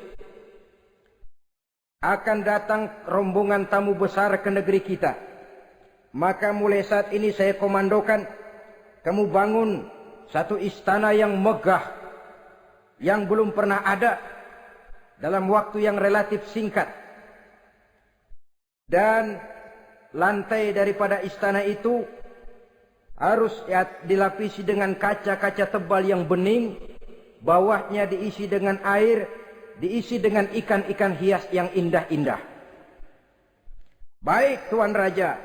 akan datang rombongan tamu besar ke negeri kita. Maka mulai saat ini saya komandokan, kamu bangun satu istana yang megah, yang belum pernah ada dalam waktu yang relatif singkat. Dan lantai daripada istana itu harus dilapisi dengan kaca-kaca tebal yang bening. Bawahnya diisi dengan air, diisi dengan ikan-ikan hias yang indah-indah. Baik Tuan Raja.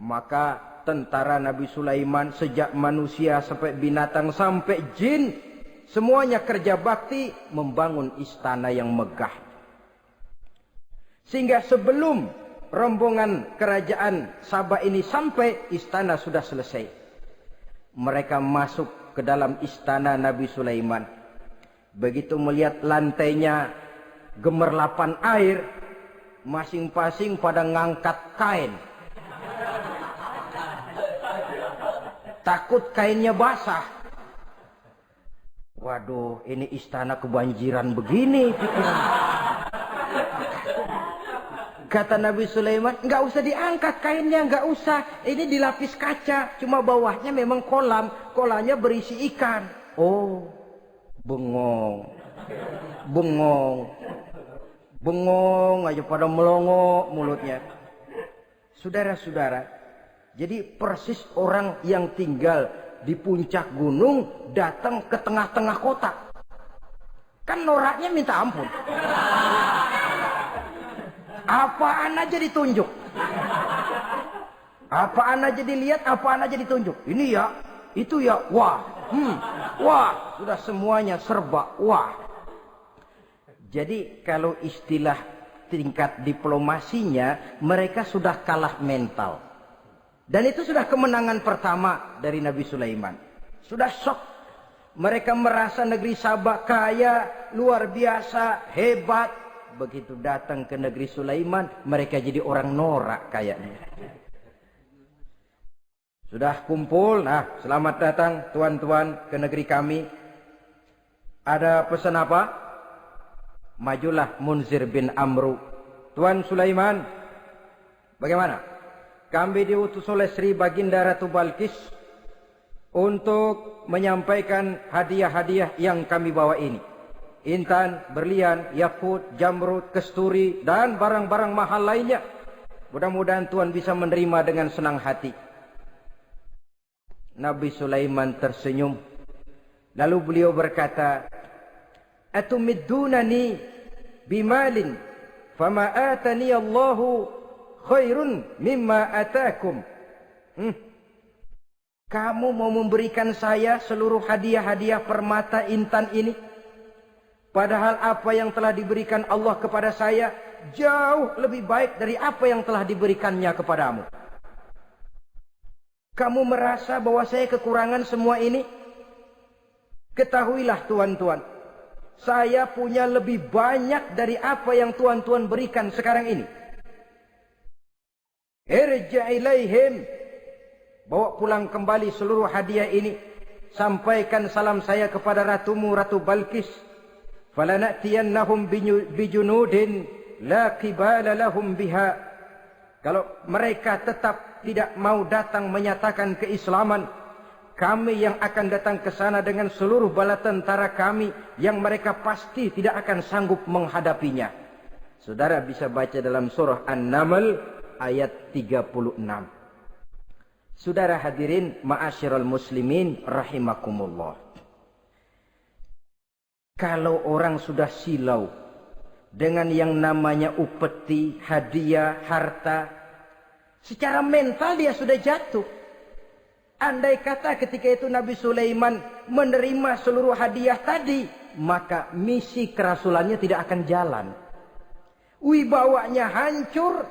Maka tentara Nabi Sulaiman, sejak manusia sampai binatang sampai jin, semuanya kerja bakti membangun istana yang megah. Sehingga sebelum rombongan kerajaan Sabah ini sampai, istana sudah selesai. Mereka masuk ke dalam istana Nabi Sulaiman. Begitu melihat lantainya gemerlapan air, masing-masing pada ngangkat kain. Takut kainnya basah. Waduh, ini istana kebanjiran begini pikiran. Kata Nabi Sulaiman, enggak usah diangkat kainnya, enggak usah. Ini dilapis kaca, cuma bawahnya memang kolam. Kolamnya berisi ikan. Oh, bengong. Bengong. Bengong aja pada melongo mulutnya. Saudara-saudara, jadi persis orang yang tinggal di puncak gunung datang ke tengah-tengah kota. Kan noraknya minta ampun. Apaan aja ditunjuk. Apaan aja dilihat, apaan aja ditunjuk. Ini ya, itu ya, wah. Wah, sudah semuanya serba wah. Jadi kalau istilah tingkat diplomasinya, mereka sudah kalah mental. Dan itu sudah kemenangan pertama dari Nabi Sulaiman. Sudah shock. Mereka merasa negeri Sabah kaya, luar biasa, hebat. Begitu datang ke negeri Sulaiman, mereka jadi orang norak kayaknya. Sudah kumpul, nah selamat datang tuan-tuan ke negeri kami. Ada pesan apa? Majulah Munzir bin Amru. Tuan Sulaiman, bagaimana? Kami diutus oleh Sri Baginda Ratu Balkis untuk menyampaikan hadiah-hadiah yang kami bawa ini. Intan, berlian, yakut, jamrud, kesturi, dan barang-barang mahal lainnya. Mudah-mudahan Tuhan bisa menerima dengan senang hati. Nabi Sulaiman tersenyum. Lalu beliau berkata, Atumiddunani bimalin, fama atani Allahu khairun mimma atakum. Kamu mau memberikan saya seluruh hadiah-hadiah permata intan ini? Padahal apa yang telah diberikan Allah kepada saya jauh lebih baik dari apa yang telah diberikannya kepadamu. Kamu merasa bahwa saya kekurangan semua ini? Ketahuilah tuan-tuan, saya punya lebih banyak dari apa yang tuan-tuan berikan sekarang ini. Irja' ilaihim, bawa pulang kembali seluruh hadiah ini. Sampaikan salam saya kepada ratumu, Ratu Balkis. Falanatiyannahum bijunudin la qibala lahum biha. Kalau mereka tetap tidak mau datang menyatakan keislaman, kami yang akan datang ke sana dengan seluruh bala tentara kami yang mereka pasti tidak akan sanggup menghadapinya. Saudara bisa baca dalam surah An-Naml ayat 36. Saudara hadirin ma'asyiral muslimin rahimakumullah. Kalau orang sudah silau dengan yang namanya upeti, hadiah, harta, secara mental dia sudah jatuh. Andai kata ketika itu Nabi Sulaiman menerima seluruh hadiah tadi, maka misi kerasulannya tidak akan jalan. Wibawanya hancur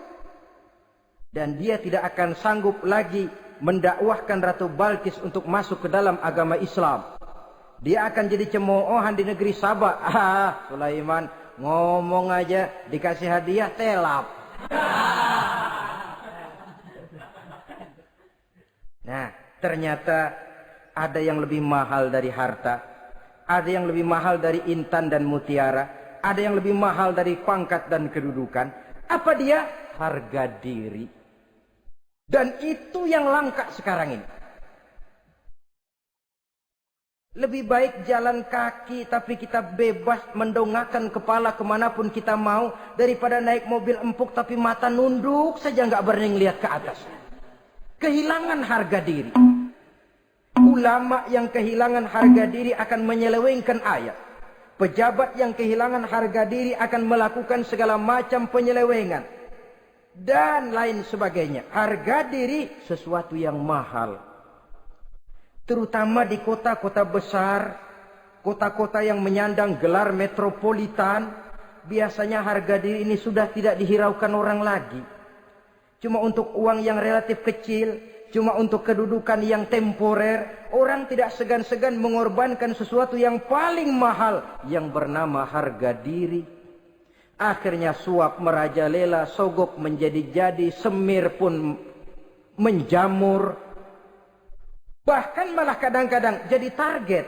dan dia tidak akan sanggup lagi mendakwahkan Ratu Balkis untuk masuk ke dalam agama Islam. Dia akan jadi cemoohan di negeri Sabah. Ah, Sulaiman ngomong aja dikasih hadiah telap. Nah, ternyata ada yang lebih mahal dari harta. Ada yang lebih mahal dari intan dan mutiara. Ada yang lebih mahal dari pangkat dan kedudukan. Apa dia? Harga diri. Dan itu yang langka sekarang ini. Lebih baik jalan kaki tapi kita bebas mendongakkan kepala kemanapun kita mau. Daripada naik mobil empuk tapi mata nunduk saja nggak berani lihat ke atas. Kehilangan harga diri. Ulama yang kehilangan harga diri akan menyelewengkan ayat. Pejabat yang kehilangan harga diri akan melakukan segala macam penyelewengan. Dan lain sebagainya. Harga diri sesuatu yang mahal. Terutama di kota-kota besar, kota-kota yang menyandang gelar metropolitan, biasanya harga diri ini sudah tidak dihiraukan orang lagi. Cuma untuk uang yang relatif kecil, cuma untuk kedudukan yang temporer, orang tidak segan-segan mengorbankan sesuatu yang paling mahal yang bernama harga diri. Akhirnya suap merajalela, sogok menjadi-jadi, semir pun menjamur. Bahkan malah kadang-kadang jadi target.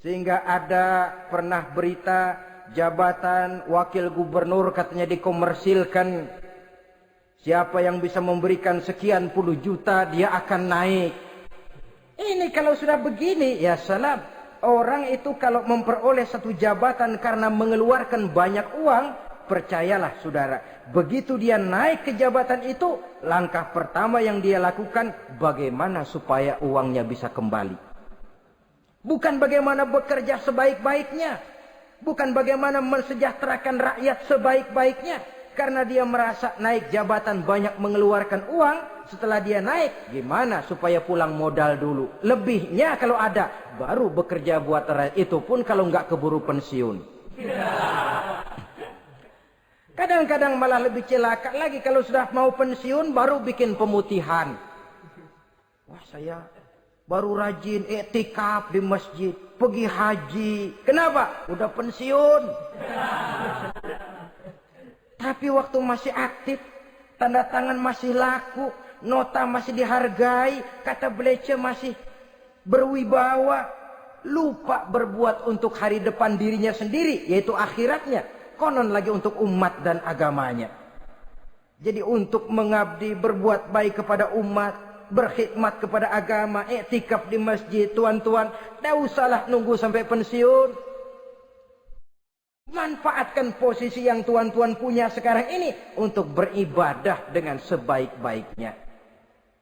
Sehingga ada pernah berita jabatan wakil gubernur katanya dikomersilkan. Siapa yang bisa memberikan sekian puluh juta dia akan naik. Ini kalau sudah begini ya salam. Orang itu kalau memperoleh satu jabatan karena mengeluarkan banyak uang, percayalah saudara, begitu dia naik ke jabatan itu, langkah pertama yang dia lakukan, bagaimana supaya uangnya bisa kembali. Bukan bagaimana bekerja sebaik-baiknya. Bukan bagaimana mensejahterakan rakyat sebaik-baiknya. Karena dia merasa naik jabatan banyak mengeluarkan uang, setelah dia naik, gimana supaya pulang modal dulu. Lebihnya kalau ada, baru bekerja buat rakyat. Itu pun kalau nggak keburu pensiun. Kadang-kadang malah lebih celaka lagi kalau sudah mau pensiun baru bikin pemutihan. Wah saya baru rajin iktikaf di masjid, pergi haji. Kenapa? Udah pensiun. Tapi waktu masih aktif, tanda tangan masih laku, nota masih dihargai, kata belece masih berwibawa. Lupa berbuat untuk hari depan dirinya sendiri, yaitu akhiratnya. Konon lagi untuk umat dan agamanya. Jadi untuk mengabdi, berbuat baik kepada umat, berkhidmat kepada agama, iktikaf di masjid, tuan-tuan, tidak usahlah nunggu sampai pensiun. Manfaatkan posisi yang tuan-tuan punya sekarang ini untuk beribadah dengan sebaik-baiknya.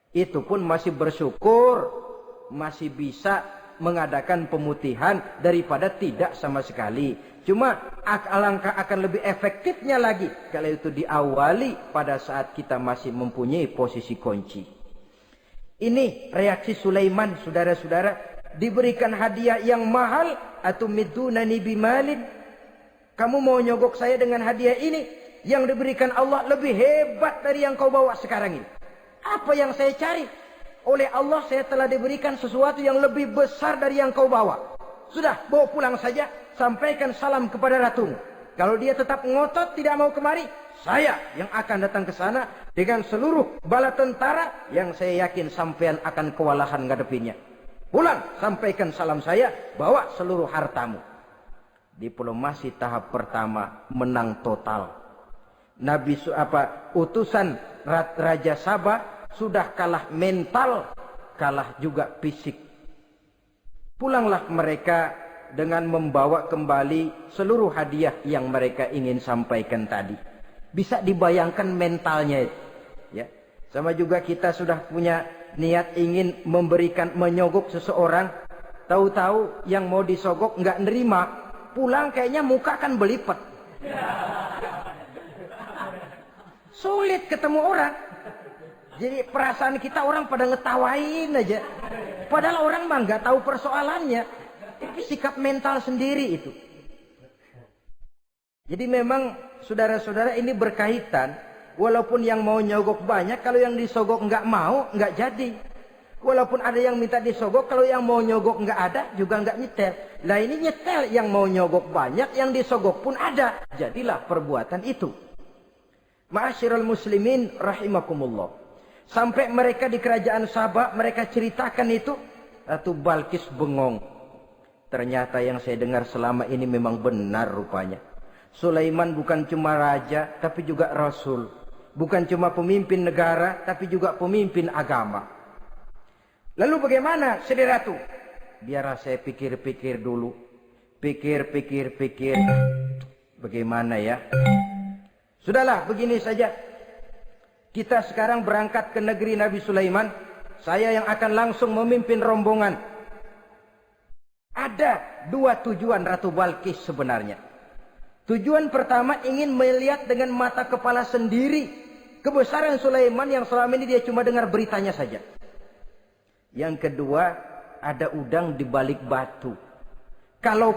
Itu pun masih bersyukur, masih bisa mengadakan pemutihan daripada tidak sama sekali. Cuma alangkah akan lebih efektifnya lagi kalau itu diawali pada saat kita masih mempunyai posisi kunci. Ini reaksi Sulaiman, saudara-saudara. Diberikan hadiah yang mahal, atau midunani bimalin. Kamu mau nyogok saya dengan hadiah ini? Yang diberikan Allah lebih hebat dari yang kau bawa sekarang ini. Apa yang saya cari? Oleh Allah saya telah diberikan sesuatu yang lebih besar dari yang kau bawa. Sudah, bawa pulang saja. Sampaikan salam kepada ratumu. Kalau dia tetap ngotot tidak mau kemari, saya yang akan datang ke sana dengan seluruh bala tentara yang saya yakin sampean akan kewalahan ngadepinnya. Pulang, sampaikan salam saya, bawa seluruh hartamu. Diplomasi tahap pertama menang total. Utusan Raja Sabah sudah kalah mental, kalah juga fisik. Pulanglah mereka dengan membawa kembali seluruh hadiah yang mereka ingin sampaikan tadi. Bisa dibayangkan mentalnya itu. Ya. Sama juga kita sudah punya niat ingin menyogok seseorang. Tahu-tahu yang mau disogok nggak nerima. Pulang kayaknya muka kan belipet. Sulit ketemu orang. Jadi perasaan kita orang pada ngetawain aja. Padahal orang mah nggak tahu persoalannya. Tapi sikap mental sendiri itu. Jadi memang saudara-saudara ini berkaitan. Walaupun yang mau nyogok banyak, kalau yang disogok nggak mau, nggak jadi. Walaupun ada yang minta disogok, kalau yang mau nyogok nggak ada, juga nggak nyetel. Lah ini nyetel, yang mau nyogok banyak, yang disogok pun ada. Jadilah perbuatan itu. Ma'asyiral muslimin rahimakumullah. Sampai mereka di kerajaan Sabah, mereka ceritakan itu, Ratu Balkis bengong. Ternyata yang saya dengar selama ini memang benar rupanya. Sulaiman bukan cuma raja, tapi juga rasul. Bukan cuma pemimpin negara, tapi juga pemimpin agama. Lalu bagaimana, Sri Ratu? Biar saya pikir-pikir dulu. Pikir. Bagaimana ya? Sudahlah, begini saja. Kita sekarang berangkat ke negeri Nabi Sulaiman. Saya yang akan langsung memimpin rombongan. Ada 2 tujuan Ratu Balkis sebenarnya. Tujuan pertama ingin melihat dengan mata kepala sendiri kebesaran Sulaiman yang selama ini dia cuma dengar beritanya saja. Yang kedua, ada udang di balik batu. Kalau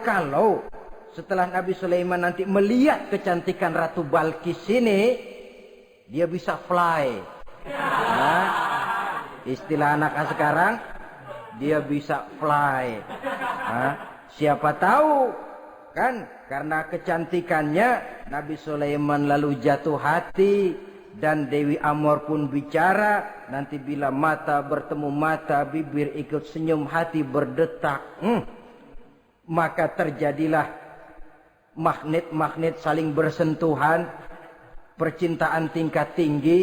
setelah Nabi Sulaiman nanti melihat kecantikan Ratu Balkis ini, dia bisa fly. Nah, istilah anak sekarang, dia bisa fly. Nah, siapa tahu kan karena kecantikannya Nabi Sulaiman lalu jatuh hati dan Dewi Amor pun bicara. Nanti bila mata bertemu mata, bibir ikut senyum, hati berdetak. Maka terjadilah magnet-magnet saling bersentuhan, percintaan tingkat tinggi.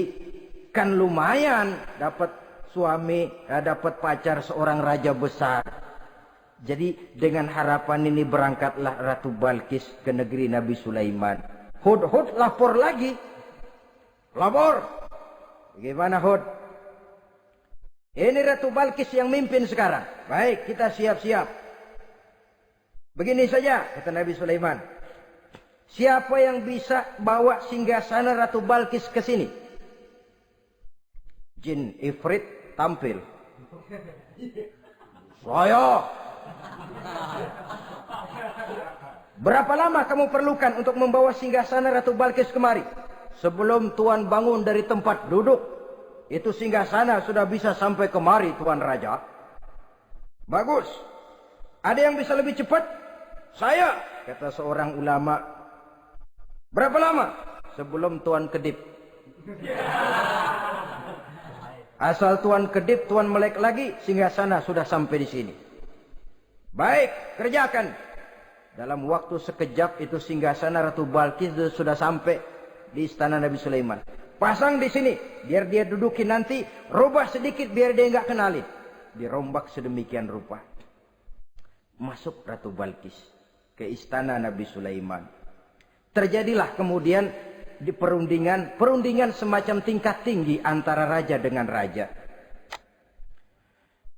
Kan lumayan dapat suami, dapat pacar seorang raja besar. Jadi dengan harapan ini berangkatlah Ratu Balkis ke negeri Nabi Sulaiman. Hud lapor lagi. Lapor. Bagaimana Hud? Ini Ratu Balkis yang mimpin sekarang. Baik, kita siap-siap. Begini saja, kata Nabi Sulaiman. Siapa yang bisa bawa singgasana Ratu Balkis ke sini? Jin Ifrit tampil. Saya. Berapa lama kamu perlukan untuk membawa singgasana Ratu Balkis kemari? Sebelum Tuan bangun dari tempat duduk, itu singgasana sudah bisa sampai kemari, Tuan Raja. Bagus. Ada yang bisa lebih cepat? Saya, kata seorang ulama. Berapa lama? Sebelum Tuan kedip. Asal Tuan kedip, Tuan melek lagi, singgasana sudah sampai di sini. Baik, kerjakan. Dalam waktu sekejap itu singgasana Ratu Balkis sudah sampai di istana Nabi Sulaiman. Pasang di sini, biar dia dudukin nanti. Rubah sedikit biar dia nggak kenalin. Dirombak sedemikian rupa. Masuk Ratu Balkis ke istana Nabi Sulaiman. Terjadilah kemudian di perundingan semacam tingkat tinggi antara raja dengan raja.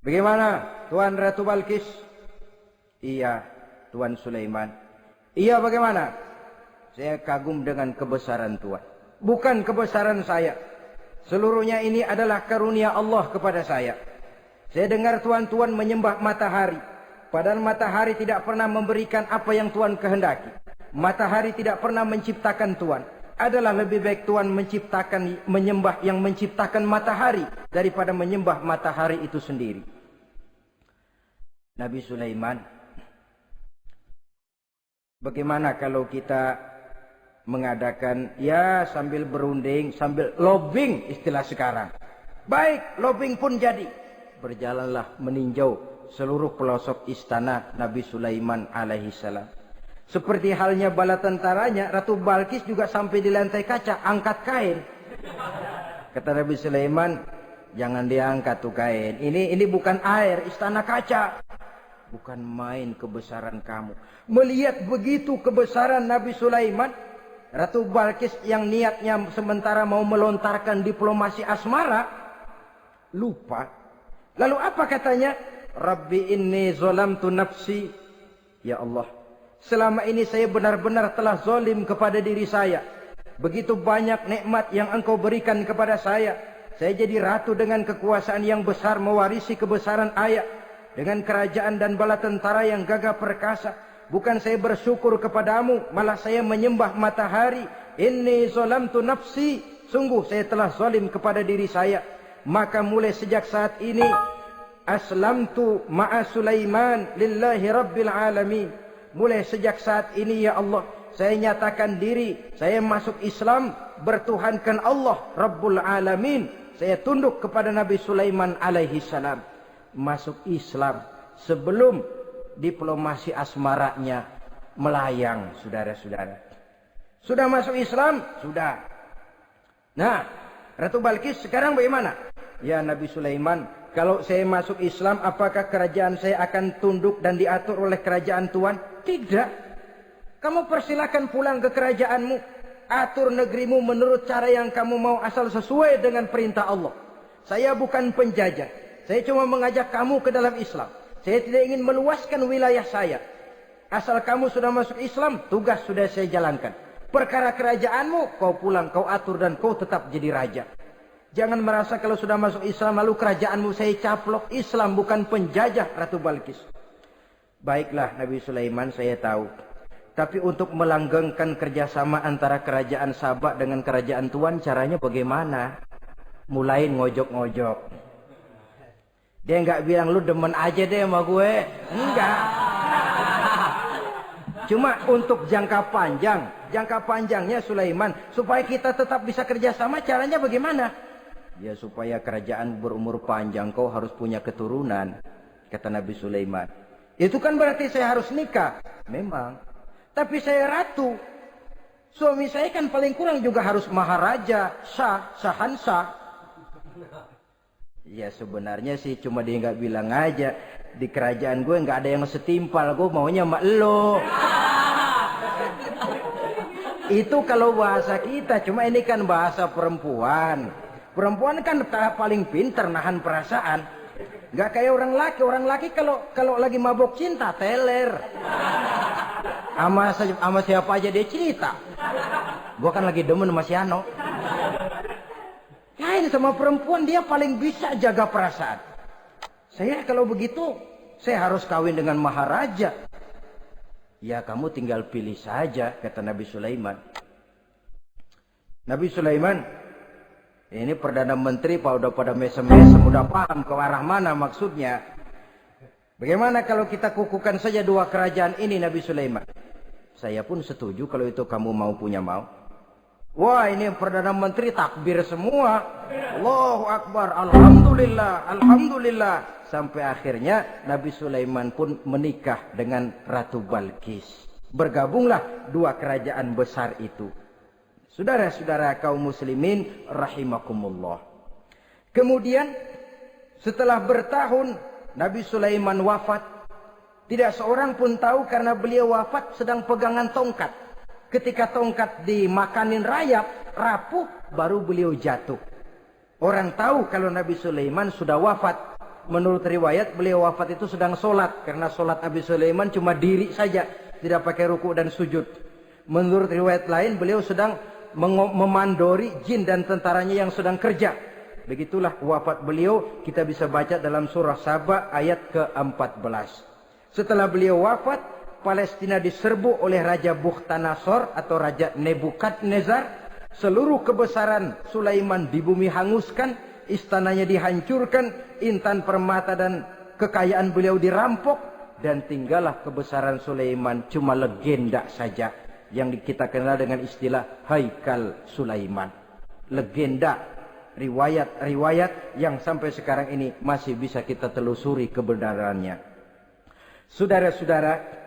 Bagaimana, Tuan Ratu Balkis? Iya, Tuan Sulaiman. Iya, bagaimana? Saya kagum dengan kebesaran Tuan. Bukan kebesaran saya. Seluruhnya ini adalah karunia Allah kepada saya. Saya dengar Tuan menyembah matahari. Padahal matahari tidak pernah memberikan apa yang Tuan kehendaki. Matahari tidak pernah menciptakan Tuan. Adalah lebih baik Tuan menyembah yang menciptakan matahari daripada menyembah matahari itu sendiri. Nabi Sulaiman, bagaimana kalau kita mengadakan ya sambil berunding, sambil lobbying istilah sekarang. Baik, lobbying pun jadi. Berjalanlah meninjau seluruh pelosok istana Nabi Sulaiman alaihissalam. Seperti halnya bala tentaranya, Ratu Balkis juga sampai di lantai kaca, angkat kain. Kata Nabi Sulaiman, jangan diangkat tuh kain. Ini bukan air, istana kaca. Bukan main kebesaran kamu. Melihat begitu kebesaran Nabi Sulaiman, Ratu Balkis yang niatnya sementara mau melontarkan diplomasi asmara, lupa. Lalu apa katanya? Rabbi inni zolamtu nafsi. Ya Allah, selama ini saya benar-benar telah zolim kepada diri saya. Begitu banyak nikmat yang engkau berikan kepada saya. Saya jadi ratu dengan kekuasaan yang besar, mewarisi kebesaran ayah. Dengan kerajaan dan bala tentara yang gagah perkasa. Bukan saya bersyukur kepadamu, malah saya menyembah matahari. Inni zolamtu nafsi. Sungguh saya telah zalim kepada diri saya. Maka mulai sejak saat ini, aslamtu ma'a Sulaiman lillahi rabbil alamin. Mulai sejak saat ini ya Allah, saya nyatakan diri, saya masuk Islam, bertuhankan Allah Rabbul Alamin. Saya tunduk kepada Nabi Sulaiman alaihi salam. Masuk Islam sebelum diplomasi asmaranya melayang, saudara-saudara. Sudah masuk Islam? Sudah. Nah, Ratu Balkis sekarang bagaimana? Ya Nabi Sulaiman, kalau saya masuk Islam, apakah kerajaan saya akan tunduk dan diatur oleh kerajaan Tuhan? Tidak. Kamu persilakan pulang ke kerajaanmu. Atur negerimu menurut cara yang kamu mau, asal sesuai dengan perintah Allah. Saya bukan penjajah. Saya cuma mengajak kamu ke dalam Islam. Saya tidak ingin meluaskan wilayah saya. Asal kamu sudah masuk Islam, tugas sudah saya jalankan. Perkara kerajaanmu, kau pulang, kau atur dan kau tetap jadi raja. Jangan merasa kalau sudah masuk Islam lalu kerajaanmu saya caplok. Islam bukan penjajah, Ratu Balkis. Baiklah Nabi Sulaiman, saya tahu. Tapi untuk melanggengkan kerjasama antara kerajaan Sabak dengan kerajaan Tuhan, caranya bagaimana? Mulai ngojok-ngojok. Dia nggak bilang lu demen aja deh sama gue. Enggak. Cuma untuk jangka panjang. Jangka panjangnya Sulaiman, supaya kita tetap bisa kerjasama, caranya bagaimana? Ya supaya kerajaan berumur panjang, kau harus punya keturunan, kata Nabi Sulaiman. Itu kan berarti saya harus nikah. Memang. Tapi saya ratu. Suami saya kan paling kurang juga harus maharaja, sahansa. Ya sebenarnya sih cuma dia nggak bilang aja. Di kerajaan gue nggak ada yang setimpal. Gue maunya sama elo. Itu kalau bahasa kita. Cuma ini kan bahasa perempuan. Perempuan kan paling pintar nahan perasaan. Nggak kayak orang laki. Orang laki kalau lagi mabok cinta teler. Sama siapa aja dia cerita. Gue kan lagi demen sama si Ano. Lain sama perempuan, dia paling bisa jaga perasaan. Saya kalau begitu, saya harus kawin dengan maharaja. Ya kamu tinggal pilih saja, kata Nabi Sulaiman. Nabi Sulaiman, ini Perdana Menteri udah pada mesem-mesem, udah paham ke arah mana maksudnya. Bagaimana kalau kita kukuhkan saja dua kerajaan ini, Nabi Sulaiman? Saya pun setuju kalau itu kamu punya mau. Wah, ini Perdana Menteri takbir semua. Allahu Akbar, Alhamdulillah, Alhamdulillah. Sampai akhirnya Nabi Sulaiman pun menikah dengan Ratu Balkis. Bergabunglah dua kerajaan besar itu. Saudara-saudara kaum muslimin rahimakumullah. Kemudian setelah bertahun Nabi Sulaiman wafat. Tidak seorang pun tahu karena beliau wafat sedang pegangan tongkat. Ketika tongkat dimakanin rayap, rapuh, baru beliau jatuh. Orang tahu kalau Nabi Sulaiman sudah wafat. Menurut riwayat beliau wafat itu sedang sholat. Karena sholat Nabi Sulaiman cuma diri saja. Tidak pakai ruku dan sujud. Menurut riwayat lain beliau sedang memandori jin dan tentaranya yang sedang kerja. Begitulah wafat beliau. Kita bisa baca dalam surah Saba ayat ke-14. Setelah beliau wafat, Palestina diserbu oleh Raja Bukhtanasor atau Raja Nebukadnezar. Seluruh kebesaran Sulaiman di bumi hanguskan, istananya dihancurkan, intan permata dan kekayaan beliau dirampok, dan tinggallah kebesaran Sulaiman cuma legenda saja yang kita kenal dengan istilah Haikal Sulaiman. Legenda, riwayat-riwayat yang sampai sekarang ini masih bisa kita telusuri kebenarannya. Saudara-saudara,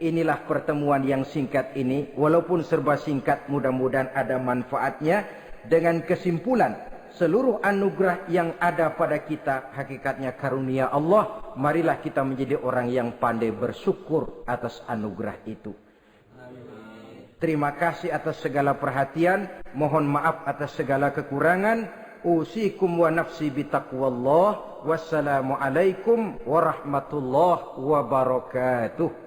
inilah pertemuan yang singkat ini. Walaupun serba singkat, mudah-mudahan ada manfaatnya. Dengan kesimpulan, seluruh anugerah yang ada pada kita hakikatnya karunia Allah. Marilah kita menjadi orang yang pandai bersyukur atas anugerah itu. Terima kasih atas segala perhatian. Mohon maaf atas segala kekurangan. Usikum wa nafsi bitaqwallah. Wassalamualaikum warahmatullahi wabarakatuh.